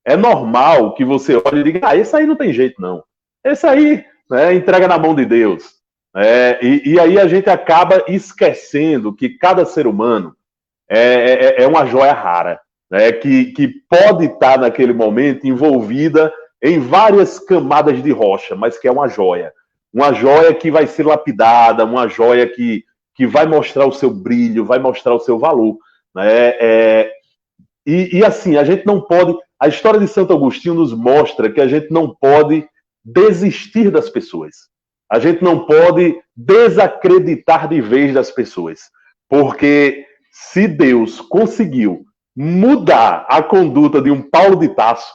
é normal que você olhe e diga, esse aí não tem jeito não. Esse aí, né, entrega na mão de Deus. E aí a gente acaba esquecendo que cada ser humano é uma joia rara, né, que pode estar naquele momento envolvida em várias camadas de rocha, mas que é uma joia que vai ser lapidada, uma joia que vai mostrar o seu brilho, vai mostrar o seu valor, né? E assim, a gente não pode... A história de Santo Agostinho nos mostra que a gente não pode desistir das pessoas. A gente não pode desacreditar de vez das pessoas. Porque se Deus conseguiu mudar a conduta de um Paulo de Tarso,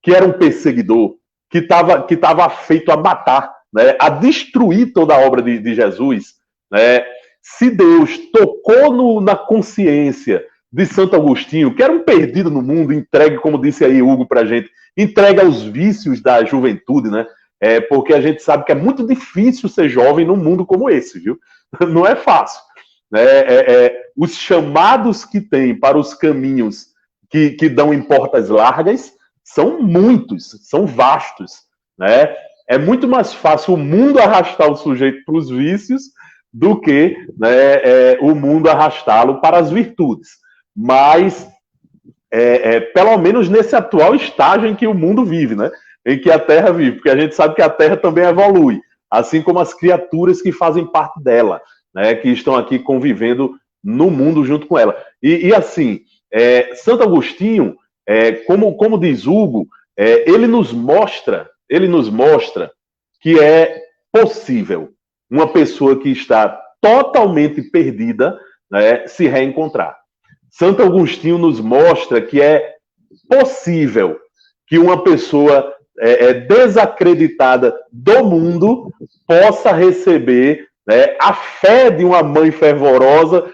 que era um perseguidor, que estava feito a matar, né, a destruir toda a obra de Jesus, né, Se Deus tocou na consciência de Santo Agostinho, que era um perdido no mundo, entregue, como disse aí Hugo pra gente, entregue aos vícios da juventude, né? Porque a gente sabe que é muito difícil ser jovem num mundo como esse, viu? Não é fácil. Os chamados que tem para os caminhos que dão em portas largas são muitos, são vastos, né? É muito mais fácil o mundo arrastar o sujeito para os vícios do que, né, o mundo arrastá-lo para as virtudes. Mas, pelo menos nesse atual estágio em que o mundo vive, né? Em que a Terra vive, porque a gente sabe que a Terra também evolui, assim como as criaturas que fazem parte dela, né, que estão aqui convivendo no mundo junto com ela. E assim, Santo Agostinho, como diz Hugo, ele nos mostra que é possível uma pessoa que está totalmente perdida, né, se reencontrar. Santo Agostinho nos mostra que é possível que uma pessoa desacreditada do mundo possa receber, né, a fé de uma mãe fervorosa.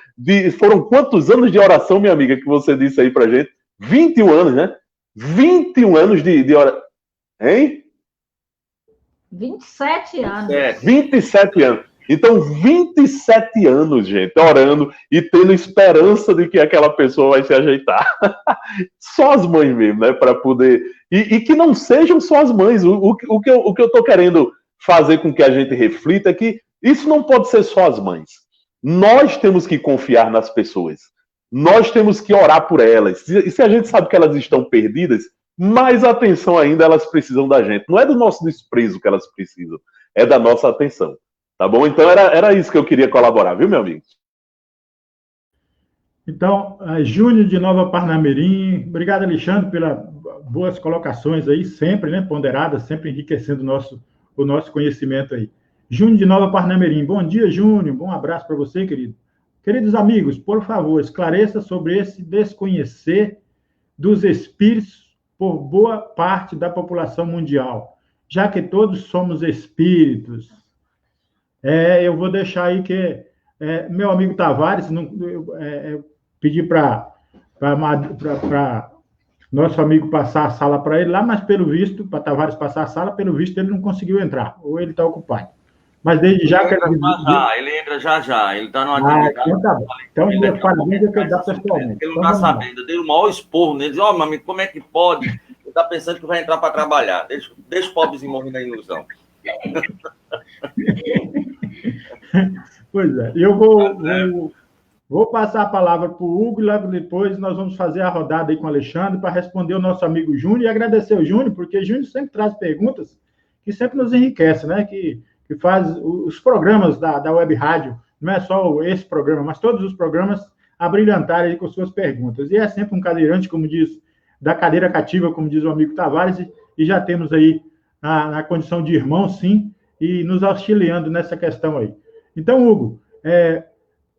Foram quantos anos de oração, minha amiga, que você disse aí pra gente? 21 anos, né? 21 anos de oração. Hein? 27 anos. 27 anos. Então, 27 anos, gente, orando e tendo esperança de que aquela pessoa vai se ajeitar. Só as mães mesmo, né? Para poder. E que não sejam só as mães. O que eu estou querendo fazer com que a gente reflita é que isso não pode ser só as mães. Nós temos que confiar nas pessoas. Nós temos que orar por elas. E se a gente sabe que elas estão perdidas, mais atenção ainda elas precisam da gente. Não é do nosso desprezo que elas precisam, é da nossa atenção. Tá bom? Então era isso que eu queria colaborar, viu, meu amigo? Então, Júnior de Nova Parnamirim, obrigado, Alexandre, pelas boas colocações aí, sempre, né, ponderadas, sempre enriquecendo o nosso conhecimento aí. Júnior de Nova Parnamirim, bom dia, Júnior, bom abraço para você, querido. Queridos amigos, por favor, esclareça sobre esse desconhecer dos espíritos por boa parte da população mundial, já que todos somos espíritos. Eu vou deixar aí que meu amigo Tavares pedi para nosso amigo passar a sala para ele lá, mas pelo visto, para Tavares passar a sala, pelo visto ele não conseguiu entrar, ou ele está ocupado. Mas desde já... Ele entra já. Ele está numa atividade. Então tá bom. Então, meus parabéns que eu dá pessoalmente. Ele não está sabendo. Dei o maior esporro nele. Diz, meu amigo, como é que pode? Ele está pensando que vai entrar para trabalhar. Deixa o pobrezinho morrer na ilusão. Pois é. Eu vou passar a palavra para o Hugo e logo depois nós vamos fazer a rodada aí com o Alexandre para responder o nosso amigo Júnior e agradecer o Júnior, porque o Júnior sempre traz perguntas que sempre nos enriquecem, né? Que faz os programas da Web Rádio, não é só esse programa, mas todos os programas abrilhantarem aí com suas perguntas. E é sempre um cadeirante, como diz, da cadeira cativa, como diz o amigo Tavares, e já temos aí na condição de irmão, sim, e nos auxiliando nessa questão aí. Então, Hugo,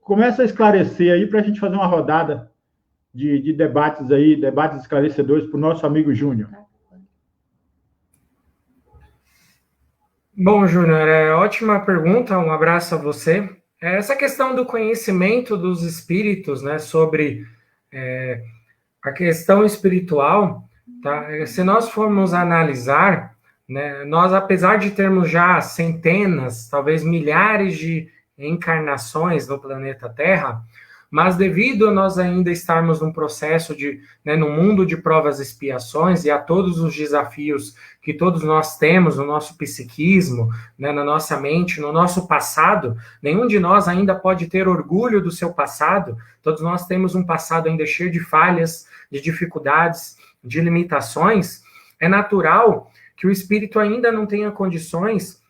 começa a esclarecer aí para a gente fazer uma rodada de debates aí, debates esclarecedores para o nosso amigo Júnior. Bom, Júnior, ótima pergunta, um abraço a você. Essa questão do conhecimento dos espíritos, né, sobre a questão espiritual, tá? Se nós formos analisar, né, nós, apesar de termos já centenas, talvez milhares de encarnações no planeta Terra, mas devido a nós ainda estarmos num processo num mundo de provas e expiações e a todos os desafios que todos nós temos no nosso psiquismo, né, na nossa mente, no nosso passado, nenhum de nós ainda pode ter orgulho do seu passado, todos nós temos um passado ainda cheio de falhas, de dificuldades, de limitações. É natural que o espírito ainda não tenha condições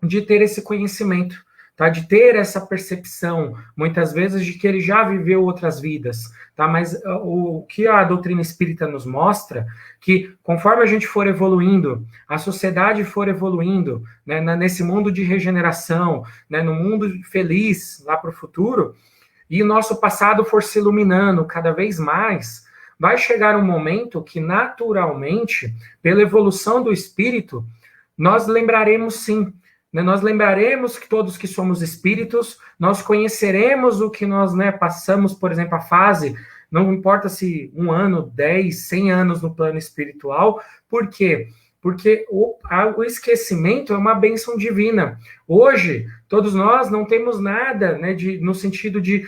de ter esse conhecimento, tá? De ter essa percepção, muitas vezes, de que ele já viveu outras vidas, tá? Mas o que a doutrina espírita nos mostra, que conforme a gente for evoluindo, a sociedade for evoluindo, né, nesse mundo de regeneração, né, no mundo feliz lá para o futuro, e o nosso passado for se iluminando cada vez mais, vai chegar um momento que, naturalmente, pela evolução do espírito, nós lembraremos, sim, né? Nós lembraremos que todos que somos espíritos, nós conheceremos o que nós, né, passamos, por exemplo, a fase, não importa se 1 ano, 10, 100 anos no plano espiritual. Por quê? Porque o esquecimento é uma bênção divina. Hoje, todos nós não temos nada, né, no sentido de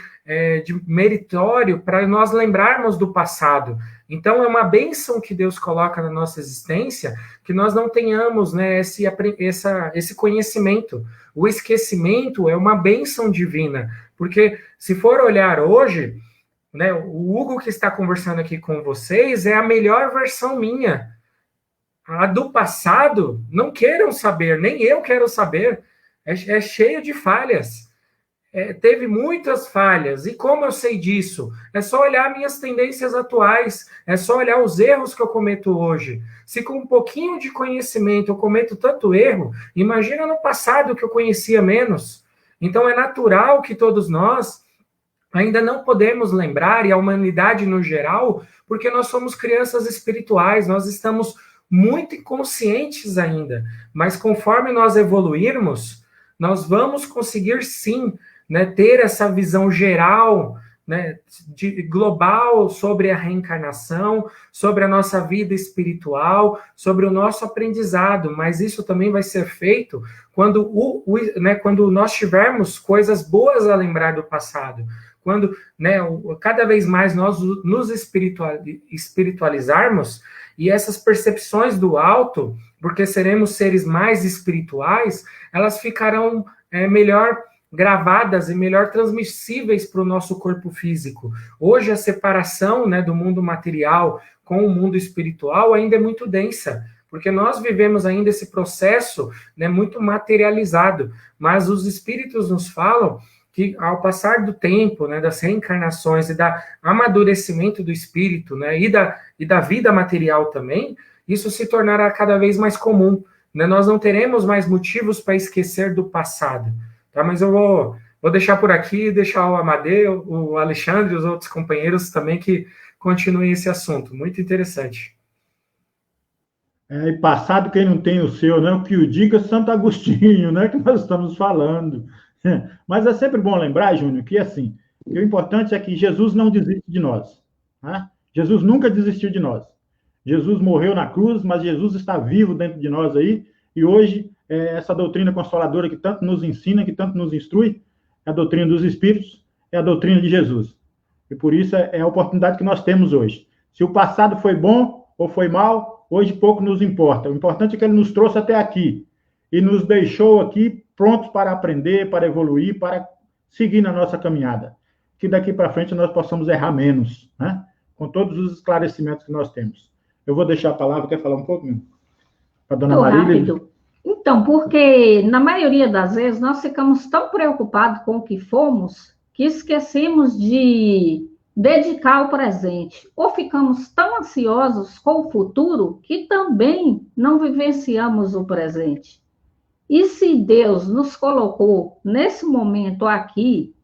meritório para nós lembrarmos do passado. Então, é uma bênção que Deus coloca na nossa existência, que nós não tenhamos, né, esse conhecimento. O esquecimento é uma bênção divina, porque se for olhar hoje, né, o Hugo que está conversando aqui com vocês é a melhor versão minha. A do passado, não queiram saber, nem eu quero saber. É cheio de falhas. Teve muitas falhas. E como eu sei disso? É só olhar minhas tendências atuais. É só olhar os erros que eu cometo hoje. Se com um pouquinho de conhecimento eu cometo tanto erro, imagina no passado que eu conhecia menos. Então é natural que todos nós ainda não podemos lembrar, e a humanidade no geral, porque nós somos crianças espirituais, nós estamos muito inconscientes ainda, mas conforme nós evoluirmos, nós vamos conseguir sim, né, ter essa visão geral, né, global sobre a reencarnação, sobre a nossa vida espiritual, sobre o nosso aprendizado, mas isso também vai ser feito quando, quando nós tivermos coisas boas a lembrar do passado, quando, né, cada vez mais nós nos espiritualizarmos, e essas percepções do alto, porque seremos seres mais espirituais, elas ficarão melhor gravadas e melhor transmissíveis para o nosso corpo físico. Hoje a separação, né, do mundo material com o mundo espiritual ainda é muito densa, porque nós vivemos ainda esse processo, né, muito materializado, mas os espíritos nos falam que ao passar do tempo, né, das reencarnações e do amadurecimento do espírito, né, e da vida material também, isso se tornará cada vez mais comum, né? Nós não teremos mais motivos para esquecer do passado, tá? Mas eu vou deixar por aqui, deixar o Amadeu, o Alexandre e os outros companheiros também que continuem esse assunto, muito interessante. E passado quem não tem o seu, né? O que o diga Santo Agostinho, né? Que nós estamos falando. Mas é sempre bom lembrar, Júnior, que assim, que o importante é que Jesus não desiste de nós. Né? Jesus nunca desistiu de nós. Jesus morreu na cruz, mas Jesus está vivo dentro de nós aí, e hoje essa doutrina consoladora que tanto nos ensina, que tanto nos instrui, é a doutrina dos Espíritos, é a doutrina de Jesus. E por isso é a oportunidade que nós temos hoje. Se o passado foi bom ou foi mal, hoje pouco nos importa. O importante é que ele nos trouxe até aqui e nos deixou aqui prontos para aprender, para evoluir, para seguir na nossa caminhada. Que daqui para frente nós possamos errar menos, né? Com todos os esclarecimentos que nós temos. Eu vou deixar a palavra, quer falar um pouco, para a dona Marília? Rápido. Então, porque na maioria das vezes nós ficamos tão preocupados com o que fomos que esquecemos de dedicar o presente. Ou ficamos tão ansiosos com o futuro que também não vivenciamos o presente. E se Deus nos colocou nesse momento aqui,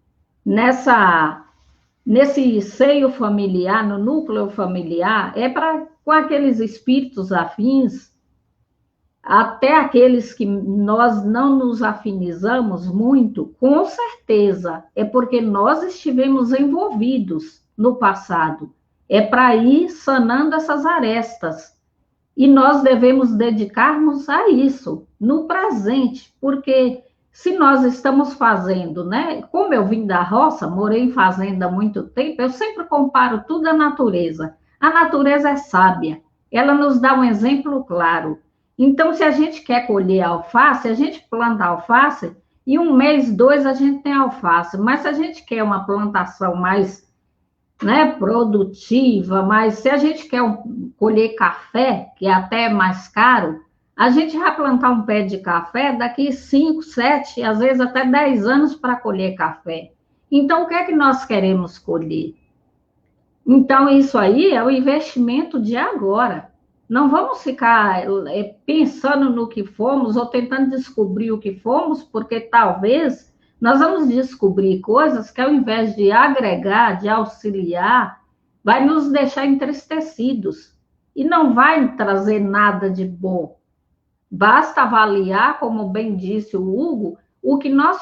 nesse seio familiar, no núcleo familiar, é para com aqueles espíritos afins, até aqueles que nós não nos afinizamos muito, com certeza, é porque nós estivemos envolvidos no passado. É para ir sanando essas arestas. E nós devemos dedicar-nos a isso, no presente, porque se nós estamos fazendo, né? Como eu vim da roça, morei em fazenda há muito tempo, eu sempre comparo tudo à natureza. A natureza é sábia, ela nos dá um exemplo claro. Então, se a gente quer colher alface, a gente planta alface e 1 mês, 2 a gente tem alface. Mas se a gente quer uma plantação mais, né, produtiva, mas se a gente quer colher café, que é até mais caro, a gente vai plantar um pé de café daqui 5, 7, às vezes até 10 anos para colher café. Então, o que é que nós queremos colher? Então, isso aí é o investimento de agora. Não vamos ficar pensando no que fomos ou tentando descobrir o que fomos, porque talvez nós vamos descobrir coisas que, ao invés de agregar, de auxiliar, vai nos deixar entristecidos e não vai trazer nada de bom. Basta avaliar, como bem disse o Hugo, o que nós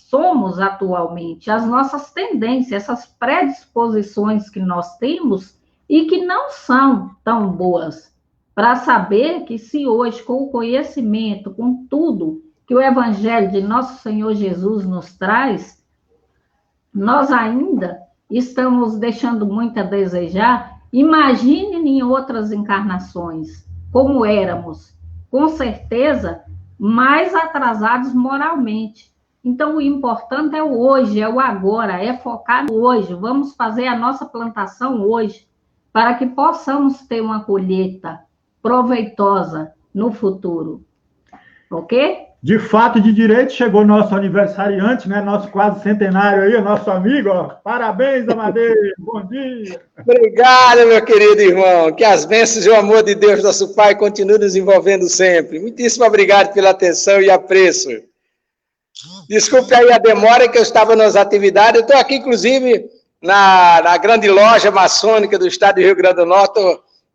somos atualmente, as nossas tendências, essas predisposições que nós temos e que não são tão boas, para saber que se hoje, com o conhecimento, com tudo que o Evangelho de nosso Senhor Jesus nos traz, nós ainda estamos deixando muito a desejar. Imagine em outras encarnações, como éramos, com certeza, mais atrasados moralmente. Então, o importante é o hoje, é o agora, é focar no hoje. Vamos fazer a nossa plantação hoje, para que possamos ter uma colheita proveitosa no futuro. Ok? De fato e de direito, chegou nosso aniversariante, né? Nosso quase centenário aí, nosso amigo. Ó. Parabéns, Amadeu. Bom dia. Obrigado, meu querido irmão. Que as bênçãos e o amor de Deus, nosso Pai, continuem nos envolvendo sempre. Muitíssimo obrigado pela atenção e apreço. Desculpe aí a demora que eu estava nas atividades. Eu estou aqui, inclusive, na grande loja maçônica do estado do Rio Grande do Norte.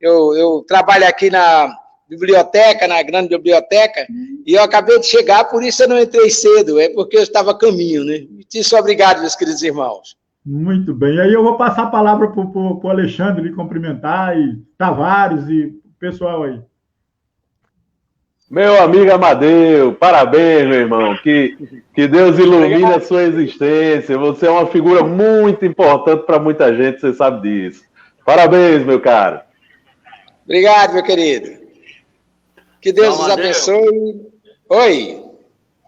Eu trabalho aqui na biblioteca, na grande biblioteca, e eu acabei de chegar, por isso eu não entrei cedo, é porque eu estava a caminho, né? Muitíssimo obrigado, meus queridos irmãos. Muito bem. Aí eu vou passar a palavra para o Alexandre lhe cumprimentar, e Tavares e o pessoal aí. Meu amigo Amadeu, parabéns, meu irmão. Que Deus ilumine a sua existência. Você é uma figura muito importante para muita gente, você sabe disso. Parabéns, meu caro. Obrigado, meu querido. Que Deus nos abençoe. Oi.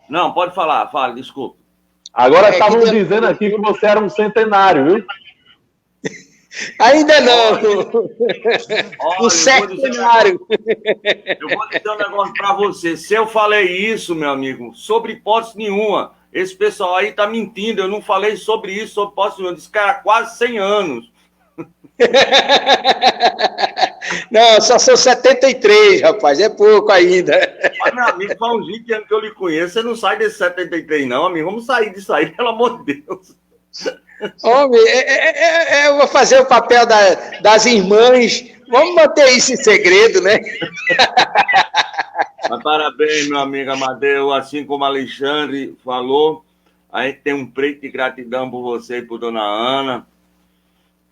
Não, pode falar, fala, desculpa. Agora estavam dizendo aqui que você era um centenário, viu? Ainda não. Um centenário. Eu vou dizer um negócio para você. Se eu falei isso, meu amigo, sobre hipótese nenhuma, esse pessoal aí tá mentindo. Eu não falei sobre isso, sobre hipótese nenhuma. Disse que era quase 100 anos. Não, só sou 73, rapaz, é pouco ainda. Mas, meu amigo, faz uns 20 anos que eu lhe conheço, você não sai desse 73 não, amigo, vamos sair disso aí, pelo amor de Deus. Homem, eu vou fazer o papel das irmãs, vamos manter isso em segredo, né? Mas parabéns, meu amigo Amadeu, assim como Alexandre falou, a gente tem um preto de gratidão por você e por dona Ana.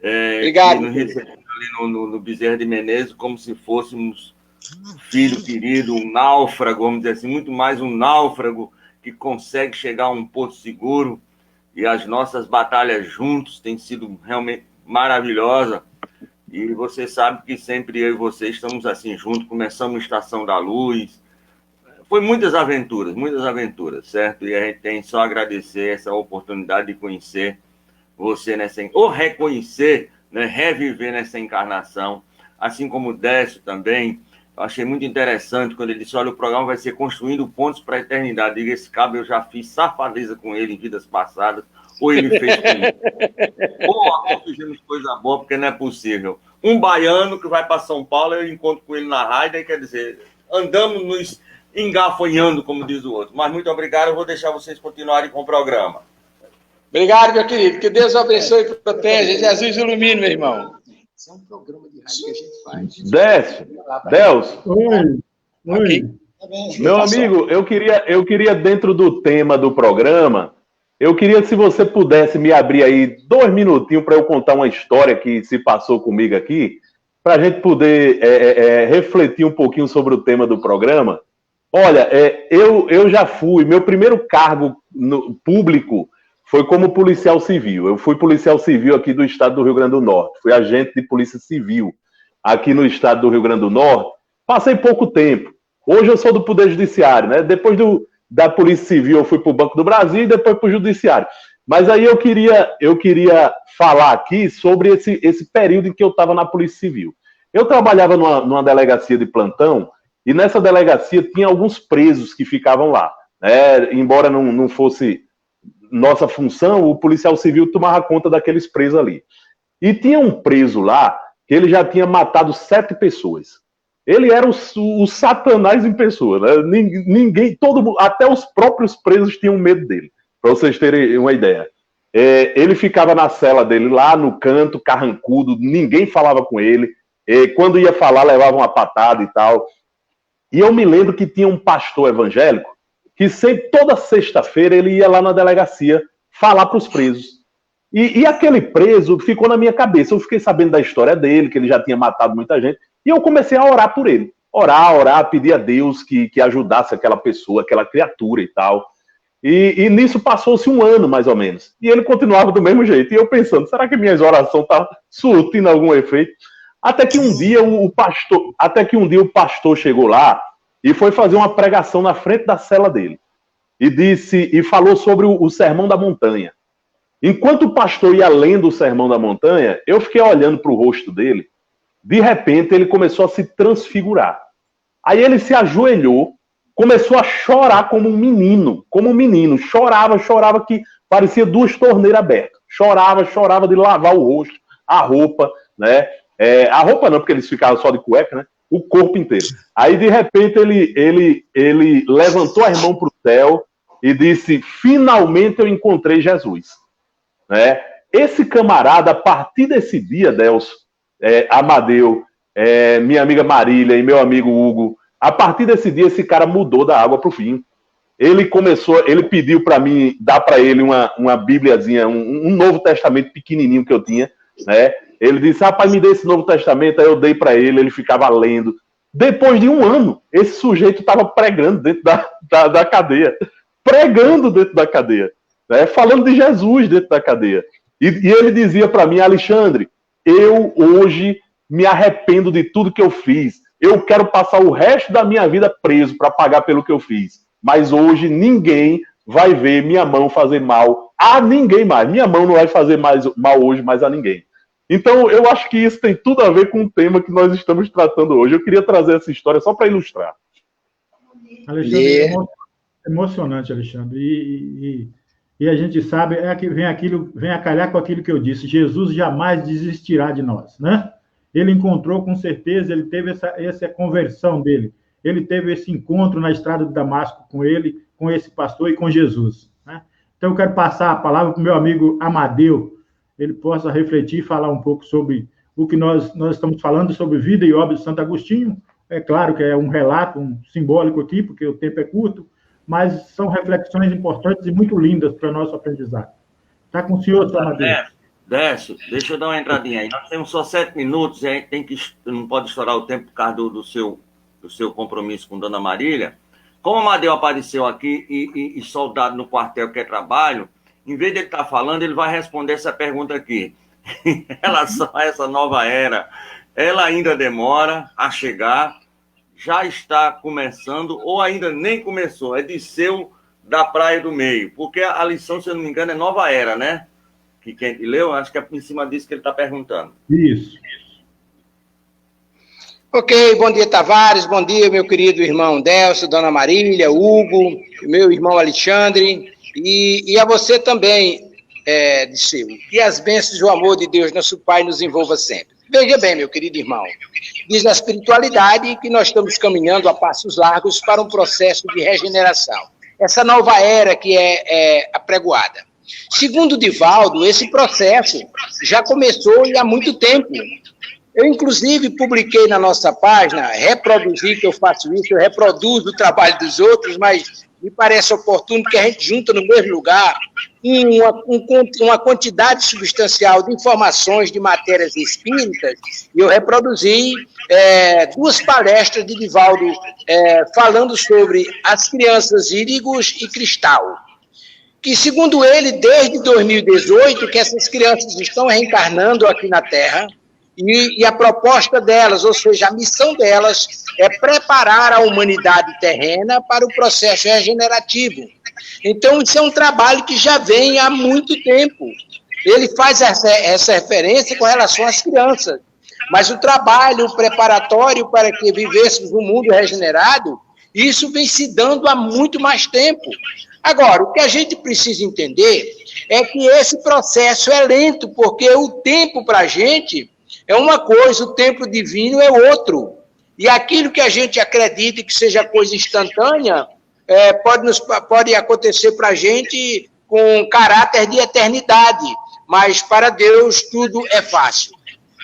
Obrigado. Que nos recebeu ali no Bezerra de Menezes como se fôssemos filho querido, um náufrago, vamos dizer assim, muito mais um náufrago que consegue chegar a um porto seguro, e as nossas batalhas juntos têm sido realmente maravilhosas, e você sabe que sempre eu e você estamos assim juntos, começamos Estação da Luz, foi muitas aventuras, certo? E a gente tem só agradecer essa oportunidade de conhecer você ou reconhecer, né, reviver nessa encarnação, assim como o Décio também. Eu achei muito interessante quando ele disse, olha, o programa vai ser construindo pontos para a eternidade. Diga, esse cabo eu já fiz safadeza com ele em vidas passadas, ou ele fez comigo. Ou fizemos coisa boa, porque não é possível. Um baiano que vai para São Paulo, eu encontro com ele na rádio, e quer dizer, andamos nos engafanhando, como diz o outro. Mas muito obrigado, eu vou deixar vocês continuarem com o programa. Obrigado, meu querido. Que Deus abençoe e proteja. Jesus ilumine, meu irmão. Esse é um programa de rádio que a gente faz. Delcio. Oi. Meu amigo, eu queria, dentro do tema do programa, eu queria, se você pudesse me abrir aí 2 minutinhos para eu contar uma história que se passou comigo aqui, para a gente poder refletir um pouquinho sobre o tema do programa. Olha, eu já fui, meu primeiro cargo público foi como policial civil. Eu fui policial civil aqui do estado do Rio Grande do Norte. Fui agente de polícia civil aqui no estado do Rio Grande do Norte. Passei pouco tempo. Hoje eu sou do Poder Judiciário, né? Depois da Polícia Civil eu fui para o Banco do Brasil e depois para o Judiciário. Mas aí eu queria falar aqui sobre esse período em que eu estava na Polícia Civil. Eu trabalhava numa delegacia de plantão e nessa delegacia tinha alguns presos que ficavam lá. Né? Embora não fosse nossa função, o policial civil tomava conta daqueles presos ali. E tinha um preso lá que ele já tinha matado 7 pessoas. Ele era o satanás em pessoa, né? Ninguém, até os próprios presos tinham medo dele, para vocês terem uma ideia. Ele ficava na cela dele lá no canto, carrancudo, ninguém falava com ele. Quando ia falar, levava uma patada e tal. E eu me lembro que tinha um pastor evangélico que sempre, toda sexta-feira ele ia lá na delegacia falar para os presos. E aquele preso ficou na minha cabeça. Eu fiquei sabendo da história dele, que ele já tinha matado muita gente. E eu comecei a orar por ele. Orar, pedir a Deus que ajudasse aquela pessoa, aquela criatura e tal. E nisso passou-se um ano, mais ou menos. E ele continuava do mesmo jeito. E eu pensando, será que minhas orações estão surtindo algum efeito? Até que um dia o pastor chegou lá e foi fazer uma pregação na frente da cela dele. E falou sobre o Sermão da Montanha. Enquanto o pastor ia lendo o Sermão da Montanha, eu fiquei olhando para o rosto dele. De repente, ele começou a se transfigurar. Aí ele se ajoelhou, começou a chorar como um menino. Chorava que parecia 2 torneiras abertas. Chorava de lavar o rosto, a roupa, né? A roupa não, porque eles ficavam só de cueca, né? O corpo inteiro. Aí, de repente, ele levantou as mãos para o céu e disse, finalmente eu encontrei Jesus. Né? Esse camarada, a partir desse dia, Delcio, Amadeu, minha amiga Marília e meu amigo Hugo, a partir desse dia esse cara mudou da água para o vinho. Ele pediu para mim, dar para ele uma bíbliazinha, um Novo Testamento pequenininho que eu tinha, né? Ele disse, rapaz, me dê esse Novo Testamento, aí eu dei para ele ficava lendo. Depois de um ano, esse sujeito estava pregando dentro da cadeia. Pregando dentro da cadeia. Né? Falando de Jesus dentro da cadeia. E ele dizia para mim, Alexandre, eu hoje me arrependo de tudo que eu fiz. Eu quero passar o resto da minha vida preso para pagar pelo que eu fiz. Mas hoje ninguém vai ver minha mão fazer mal a ninguém mais. Minha mão não vai fazer mal hoje mais a ninguém. Então, eu acho que isso tem tudo a ver com o tema que nós estamos tratando hoje. Eu queria trazer essa história só para ilustrar. Alexandre, é emocionante, Alexandre. E a gente sabe, vem a calhar com aquilo que eu disse, Jesus jamais desistirá de nós, né? Ele encontrou, com certeza, ele teve essa conversão dele. Ele teve esse encontro na estrada de Damasco com ele, com esse pastor e com Jesus. Né? Então, eu quero passar a palavra para o meu amigo Amadeu, ele possa refletir e falar um pouco sobre o que nós estamos falando, sobre vida e obra de Santo Agostinho. É claro que é um relato, simbólico aqui, porque o tempo é curto, mas são reflexões importantes e muito lindas para o nosso aprendizado. Está com o senhor, Amadeu? Décio, deixa eu dar uma entradinha aí. Nós temos só 7 minutos e a gente não pode estourar o tempo por causa do seu compromisso com Dona Marília. Como o Amadeu apareceu aqui e soldado no quartel quer trabalho, em vez de ele estar falando, ele vai responder essa pergunta aqui. Em relação a essa nova era, ela ainda demora a chegar, já está começando, ou ainda nem começou, é Disseu da Praia do Meio, porque a lição, se eu não me engano, é nova era, né? Que quem leu, acho que é em cima disso que ele está perguntando. Isso. Ok, bom dia, Tavares, bom dia, meu querido irmão Delcio, Dona Marília, Hugo, meu irmão Alexandre, e a você também, Disseu, que as bênçãos e o amor de Deus, nosso Pai, nos envolva sempre. Veja bem, meu querido irmão, diz na espiritualidade que nós estamos caminhando a passos largos para um processo de regeneração. Essa nova era que é apregoada. Segundo Divaldo, esse processo já começou e há muito tempo. Eu, inclusive, publiquei na nossa página, reproduzi, que eu faço isso, eu reproduzo o trabalho dos outros, mas me parece oportuno que a gente junta no mesmo lugar uma quantidade substancial de informações de matérias espíritas, e eu reproduzi 2 palestras de Divaldo falando sobre as crianças Írigos e Cristal, que, segundo ele, desde 2018, que essas crianças estão reencarnando aqui na Terra, e a proposta delas, ou seja, a missão delas, é preparar a humanidade terrena para o processo regenerativo. Então, isso é um trabalho que já vem há muito tempo. Ele faz essa referência com relação às crianças, mas o trabalho preparatório para que vivêssemos um mundo regenerado, isso vem se dando há muito mais tempo. Agora, o que a gente precisa entender é que esse processo é lento, porque o tempo para a gente é uma coisa, o tempo divino é outro. E aquilo que a gente acredita que seja coisa instantânea, pode acontecer para a gente com caráter de eternidade, mas para Deus tudo é fácil.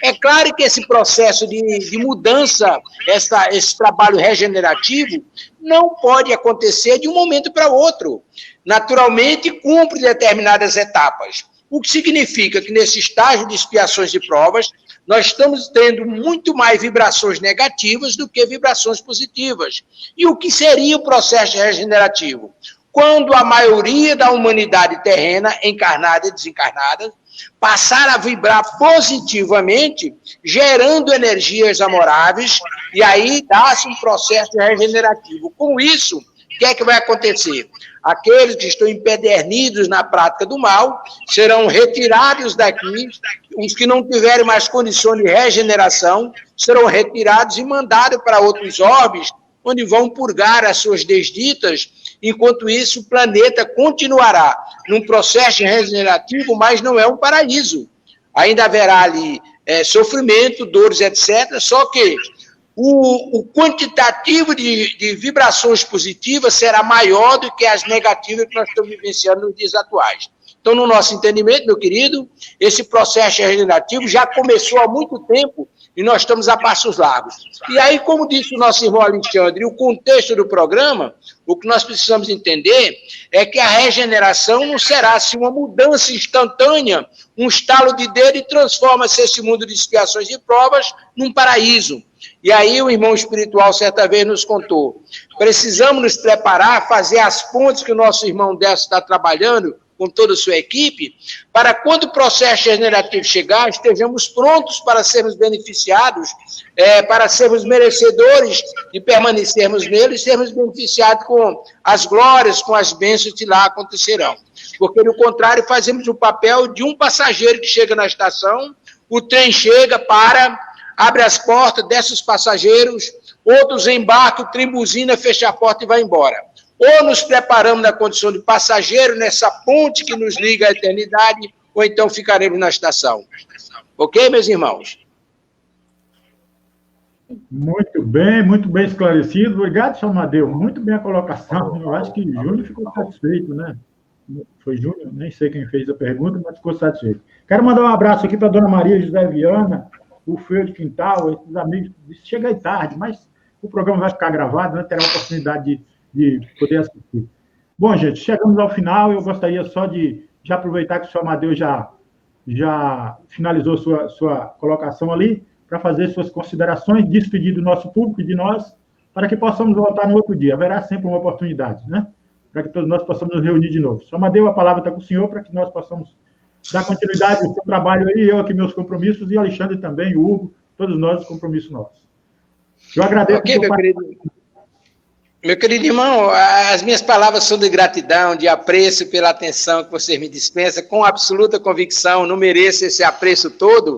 É claro que esse processo de mudança, esse trabalho regenerativo, não pode acontecer de um momento para outro. Naturalmente, cumpre determinadas etapas. O que significa que nesse estágio de expiações de provas, nós estamos tendo muito mais vibrações negativas do que vibrações positivas. E o que seria o processo regenerativo? Quando a maioria da humanidade terrena, encarnada e desencarnada, passar a vibrar positivamente, gerando energias amoráveis, e aí dá-se um processo regenerativo. Com isso, o que é que vai acontecer? Aqueles que estão empedernidos na prática do mal serão retirados daqui, os que não tiverem mais condições de regeneração serão retirados e mandados para outros orbes, onde vão purgar as suas desditas. Enquanto isso, o planeta continuará num processo regenerativo, mas não é um paraíso. Ainda haverá ali sofrimento, dores, etc., só que o quantitativo de vibrações positivas será maior do que as negativas que nós estamos vivenciando nos dias atuais. Então, no nosso entendimento, meu querido, esse processo regenerativo já começou há muito tempo e nós estamos a passos largos. E aí, como disse o nosso irmão Alexandre, o contexto do programa, o que nós precisamos entender é que a regeneração não será assim uma mudança instantânea, um estalo de dedo e transforma-se esse mundo de expiações e provas num paraíso. E aí o irmão espiritual certa vez nos contou, precisamos nos preparar, fazer as pontes que o nosso irmão Décio está trabalhando com toda a sua equipe, para quando o processo regenerativo chegar, estejamos prontos para sermos beneficiados, para sermos merecedores de permanecermos nele e sermos beneficiados com as glórias, com as bênçãos que lá acontecerão. Porque, do contrário, fazemos o papel de um passageiro que chega na estação, o trem chega, abre as portas, desce os passageiros, outros embarcam, o trem buzina, fecha a porta e vai embora. Ou nos preparamos na condição de passageiro, nessa ponte que nos liga à eternidade, ou então ficaremos na estação. Ok, meus irmãos? Muito bem esclarecido. Obrigado, São Amadeu. Muito bem a colocação. Eu acho que Júnior ficou satisfeito, né? Foi Júnior? Nem sei quem fez a pergunta, mas ficou satisfeito. Quero mandar um abraço aqui para a dona Maria José Viana, o Feio de Quintal, esses amigos. Chega aí tarde, mas o programa vai ficar gravado, né? Terá a oportunidade de poder assistir. Bom, gente, chegamos ao final. Eu gostaria só de já aproveitar que o senhor Amadeu já finalizou sua colocação ali, para fazer suas considerações, despedir do nosso público e de nós, para que possamos voltar no outro dia. Haverá sempre uma oportunidade, né? Para que todos nós possamos nos reunir de novo. Senhor Amadeu, a palavra está com o senhor, para que nós possamos dar continuidade ao seu trabalho aí, eu aqui meus compromissos, e o Alexandre também, o Hugo, todos nós, os compromissos nossos. Eu agradeço. Ok, meu querido irmão, as minhas palavras são de gratidão, de apreço pela atenção que você me dispensa, com absoluta convicção, não mereço esse apreço todo,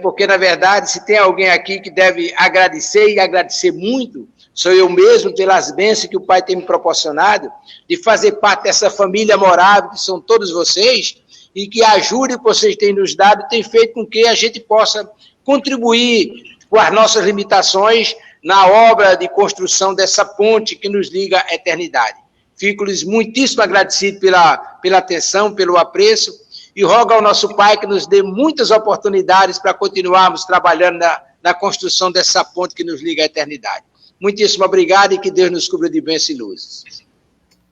porque, na verdade, se tem alguém aqui que deve agradecer, e agradecer muito, sou eu mesmo, pelas bênçãos que o Pai tem me proporcionado, de fazer parte dessa família amorável, que são todos vocês, e que a ajuda que vocês têm nos dado tem feito com que a gente possa contribuir com as nossas limitações na obra de construção dessa ponte que nos liga à eternidade. Fico-lhes muitíssimo agradecido pela atenção, pelo apreço, e rogo ao nosso Pai que nos dê muitas oportunidades para continuarmos trabalhando na construção dessa ponte que nos liga à eternidade. Muitíssimo obrigado e que Deus nos cubra de bênçãos e luzes.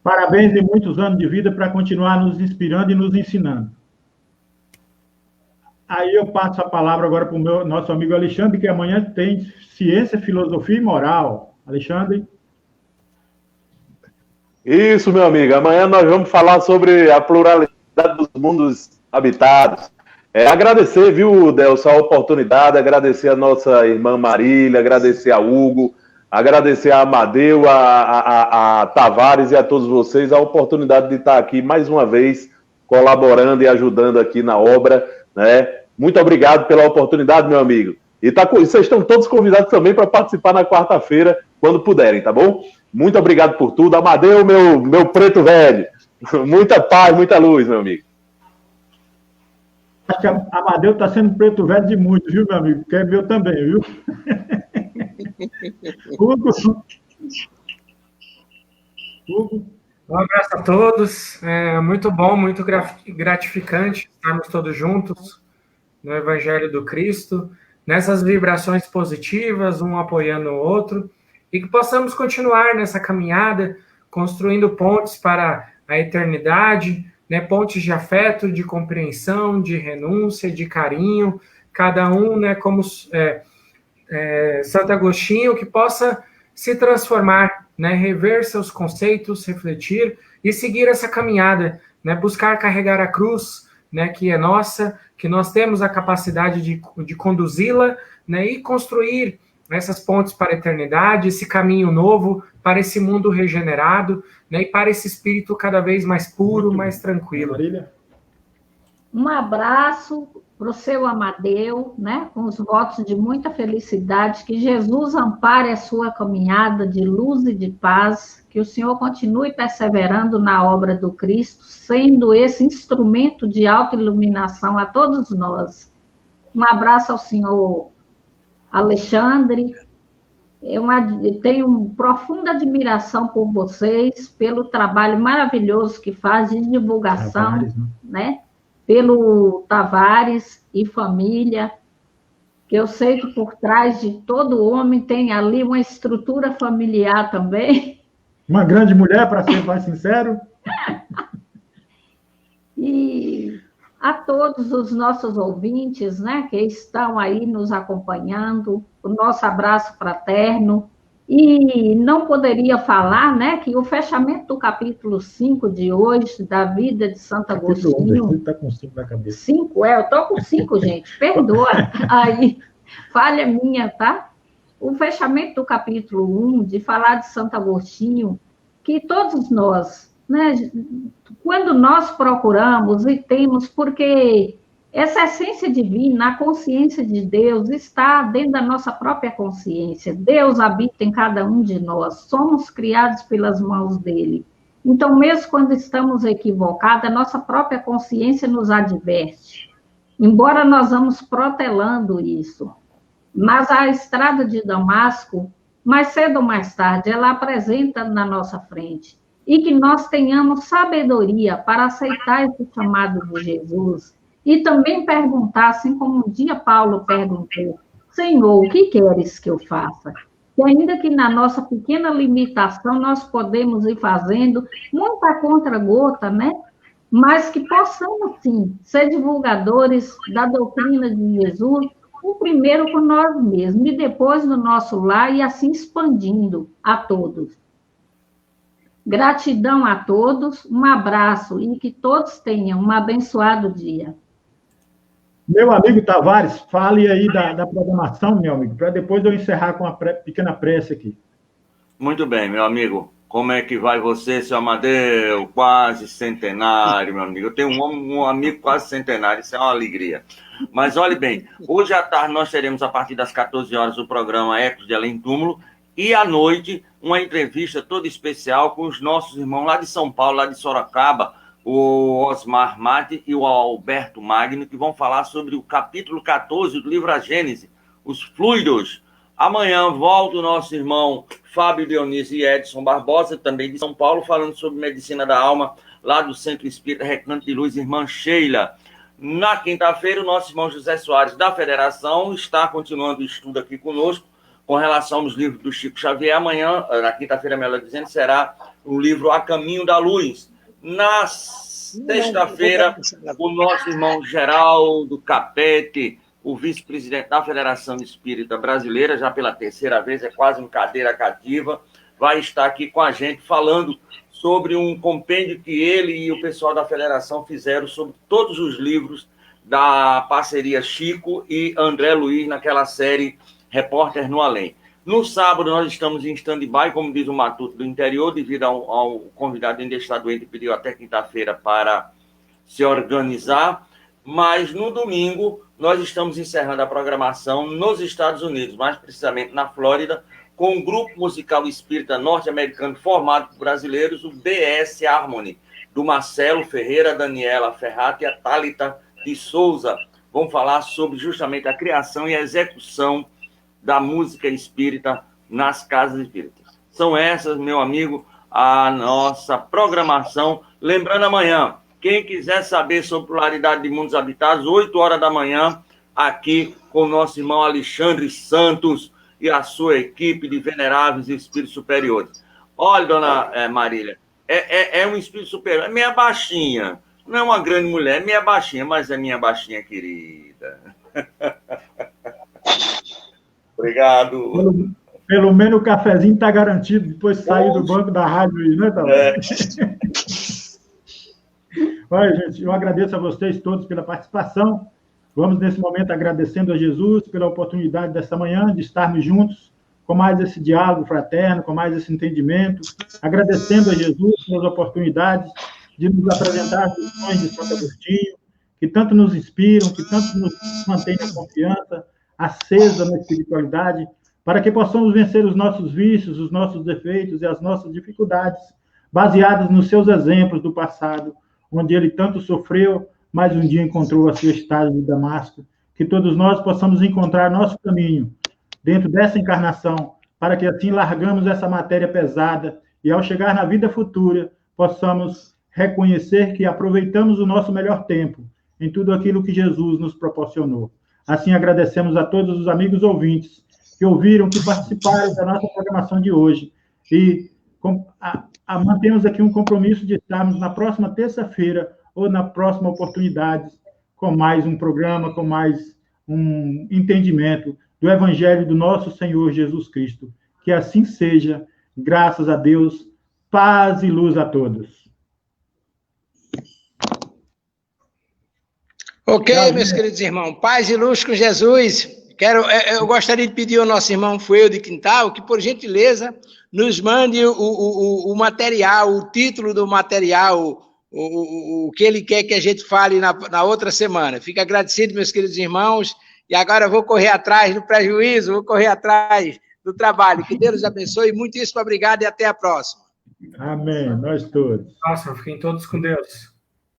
Parabéns e muitos anos de vida para continuar nos inspirando e nos ensinando. Aí eu passo a palavra agora para o nosso amigo Alexandre, que amanhã tem Ciência, Filosofia e Moral. Alexandre? Isso, meu amigo. Amanhã nós vamos falar sobre a pluralidade dos mundos habitados. Agradecer, viu, Delcio, a oportunidade, agradecer a nossa irmã Marília, agradecer a Hugo, agradecer a Amadeu, a Tavares e a todos vocês a oportunidade de estar aqui mais uma vez colaborando e ajudando aqui na obra, né? Muito obrigado pela oportunidade, meu amigo. E vocês estão todos convidados também para participar na quarta-feira, quando puderem, tá bom? Muito obrigado por tudo. Amadeu, meu preto velho. Muita paz, muita luz, meu amigo. Acho que a Amadeu está sendo preto velho de muito, viu, meu amigo? Que é meu também, viu? Hugo. Um abraço a todos. Muito bom, muito gratificante estarmos todos juntos. no Evangelho do Cristo, nessas vibrações positivas, um apoiando o outro, e que possamos continuar nessa caminhada, construindo pontes para a eternidade, né, pontes de afeto, de compreensão, de renúncia, de carinho, cada um, né, como Santo Agostinho, que possa se transformar, né, rever seus conceitos, refletir e seguir essa caminhada, né, buscar carregar a cruz, né, que é nossa, que nós temos a capacidade de conduzi-la, né, e construir essas pontes para a eternidade, esse caminho novo para esse mundo regenerado, né, e para esse espírito cada vez mais puro, mais tranquilo. Um abraço para o seu Amadeu, né, com os votos de muita felicidade, que Jesus ampare a sua caminhada de luz e de paz, que o Senhor continue perseverando na obra do Cristo, sendo esse instrumento de autoiluminação a todos nós. Um abraço ao senhor Alexandre. Eu tenho profunda admiração por vocês, pelo trabalho maravilhoso que faz de divulgação, Tavares, né? Pelo Tavares e família, que eu sei que por trás de todo homem tem ali uma estrutura familiar também. Uma grande mulher, para ser mais sincero. E a todos os nossos ouvintes, né, que estão aí nos acompanhando, o nosso abraço fraterno. E não poderia falar, né, que o fechamento do capítulo 5 de hoje, da vida de Santo Agostinho... Você está com 5 na cabeça. 5, eu estou com 5, gente, perdoa. Aí, falha minha, tá? O fechamento do capítulo 1, de falar de Santo Agostinho, que todos nós, né, quando nós procuramos e temos, porque essa essência divina, a consciência de Deus, está dentro da nossa própria consciência. Deus habita em cada um de nós, somos criados pelas mãos dele. Então, mesmo quando estamos equivocados, a nossa própria consciência nos adverte. Embora nós vamos protelando isso. Mas a estrada de Damasco, mais cedo ou mais tarde, ela apresenta na nossa frente. E que nós tenhamos sabedoria para aceitar esse chamado de Jesus. E também perguntar, assim como um dia Paulo perguntou, Senhor, o que queres que eu faça? E ainda que na nossa pequena limitação nós podemos ir fazendo muita contra-gota, né? Mas que possamos, sim, ser divulgadores da doutrina de Jesus, o primeiro com nós mesmos, e depois no nosso lar, e assim expandindo a todos. Gratidão a todos, um abraço, e que todos tenham um abençoado dia. Meu amigo Tavares, fale aí da programação, meu amigo, para depois eu encerrar com uma pequena prece aqui. Muito bem, meu amigo. Como é que vai você, seu Amadeu? Quase centenário, meu amigo. Eu tenho um amigo quase centenário, isso é uma alegria. Mas olhe bem, hoje à tarde nós teremos, a partir das 14 horas, o programa Ecos de Além Túmulo, e à noite, uma entrevista toda especial com os nossos irmãos lá de São Paulo, lá de Sorocaba, o Osmar Mate e o Alberto Magno, que vão falar sobre o capítulo 14 do livro A Gênese, os fluidos. Amanhã volta o nosso irmão Fábio Dionísio e Edson Barbosa, também de São Paulo, falando sobre medicina da alma, lá do Centro Espírita Recanto de Luz, irmã Sheila. Na quinta-feira, o nosso irmão José Soares, da Federação, está continuando o estudo aqui conosco, com relação aos livros do Chico Xavier. Amanhã, na quinta-feira, melhor dizendo, será o livro A Caminho da Luz. Na sexta-feira, o nosso irmão Geraldo Capete, o vice-presidente da Federação Espírita Brasileira, já pela terceira vez, é quase uma cadeira cativa, vai estar aqui com a gente falando sobre um compêndio que ele e o pessoal da Federação fizeram sobre todos os livros da parceria Chico e André Luiz naquela série Repórter no Além. No sábado, nós estamos em stand-by, como diz o Matuto do Interior, devido ao convidado ainda estar doente, pediu até quinta-feira para se organizar. Mas no domingo, nós estamos encerrando a programação nos Estados Unidos, mais precisamente na Flórida, com um grupo musical espírita norte-americano formado por brasileiros, o BS Harmony, do Marcelo Ferreira, Daniela Ferrati e a Thalita de Souza. Vão falar sobre justamente a criação e a execução da música espírita nas casas espíritas. São essas, meu amigo, a nossa programação. Lembrando amanhã, quem quiser saber sobre pluralidade de mundos habitados, 8 horas da manhã, aqui com o nosso irmão Alexandre Santos e a sua equipe de veneráveis e espíritos superiores. Olha, dona Marília, é um espírito superior, é meia baixinha, não é uma grande mulher, é meia baixinha, mas é minha baixinha querida. Obrigado. Pelo menos o cafezinho está garantido depois de sair do banco da rádio aí, né, Tavares? Olha, gente, eu agradeço a vocês todos pela participação. Vamos, nesse momento, agradecendo a Jesus pela oportunidade dessa manhã de estarmos juntos com mais esse diálogo fraterno, com mais esse entendimento, agradecendo a Jesus pelas oportunidades de nos apresentar as lições de Santo Agostinho, que tanto nos inspiram, que tanto nos mantêm a confiança acesa na espiritualidade, para que possamos vencer os nossos vícios, os nossos defeitos e as nossas dificuldades, baseados nos seus exemplos do passado, onde ele tanto sofreu, mas um dia encontrou a sua estrada de Damasco. Que todos nós possamos encontrar nosso caminho dentro dessa encarnação, para que assim largamos essa matéria pesada e, ao chegar na vida futura, possamos reconhecer que aproveitamos o nosso melhor tempo em tudo aquilo que Jesus nos proporcionou. Assim, agradecemos a todos os amigos ouvintes que ouviram, que participaram da nossa programação de hoje e mantemos aqui um compromisso de estarmos na próxima terça-feira ou na próxima oportunidade com mais um programa, com mais um entendimento do Evangelho do nosso Senhor Jesus Cristo. Que assim seja, graças a Deus, paz e luz a todos. Ok, meus queridos irmãos, paz e luz com Jesus. Eu gostaria de pedir ao nosso irmão Fueu de Quintal que, por gentileza, nos mande o material, o título do material, o que ele quer que a gente fale na outra semana. Fico agradecido, meus queridos irmãos, e agora eu vou correr atrás do prejuízo, vou correr atrás do trabalho. Que Deus os abençoe, muitíssimo obrigado e até a próxima. Amém, nós todos. Nossa, fiquem todos com Deus.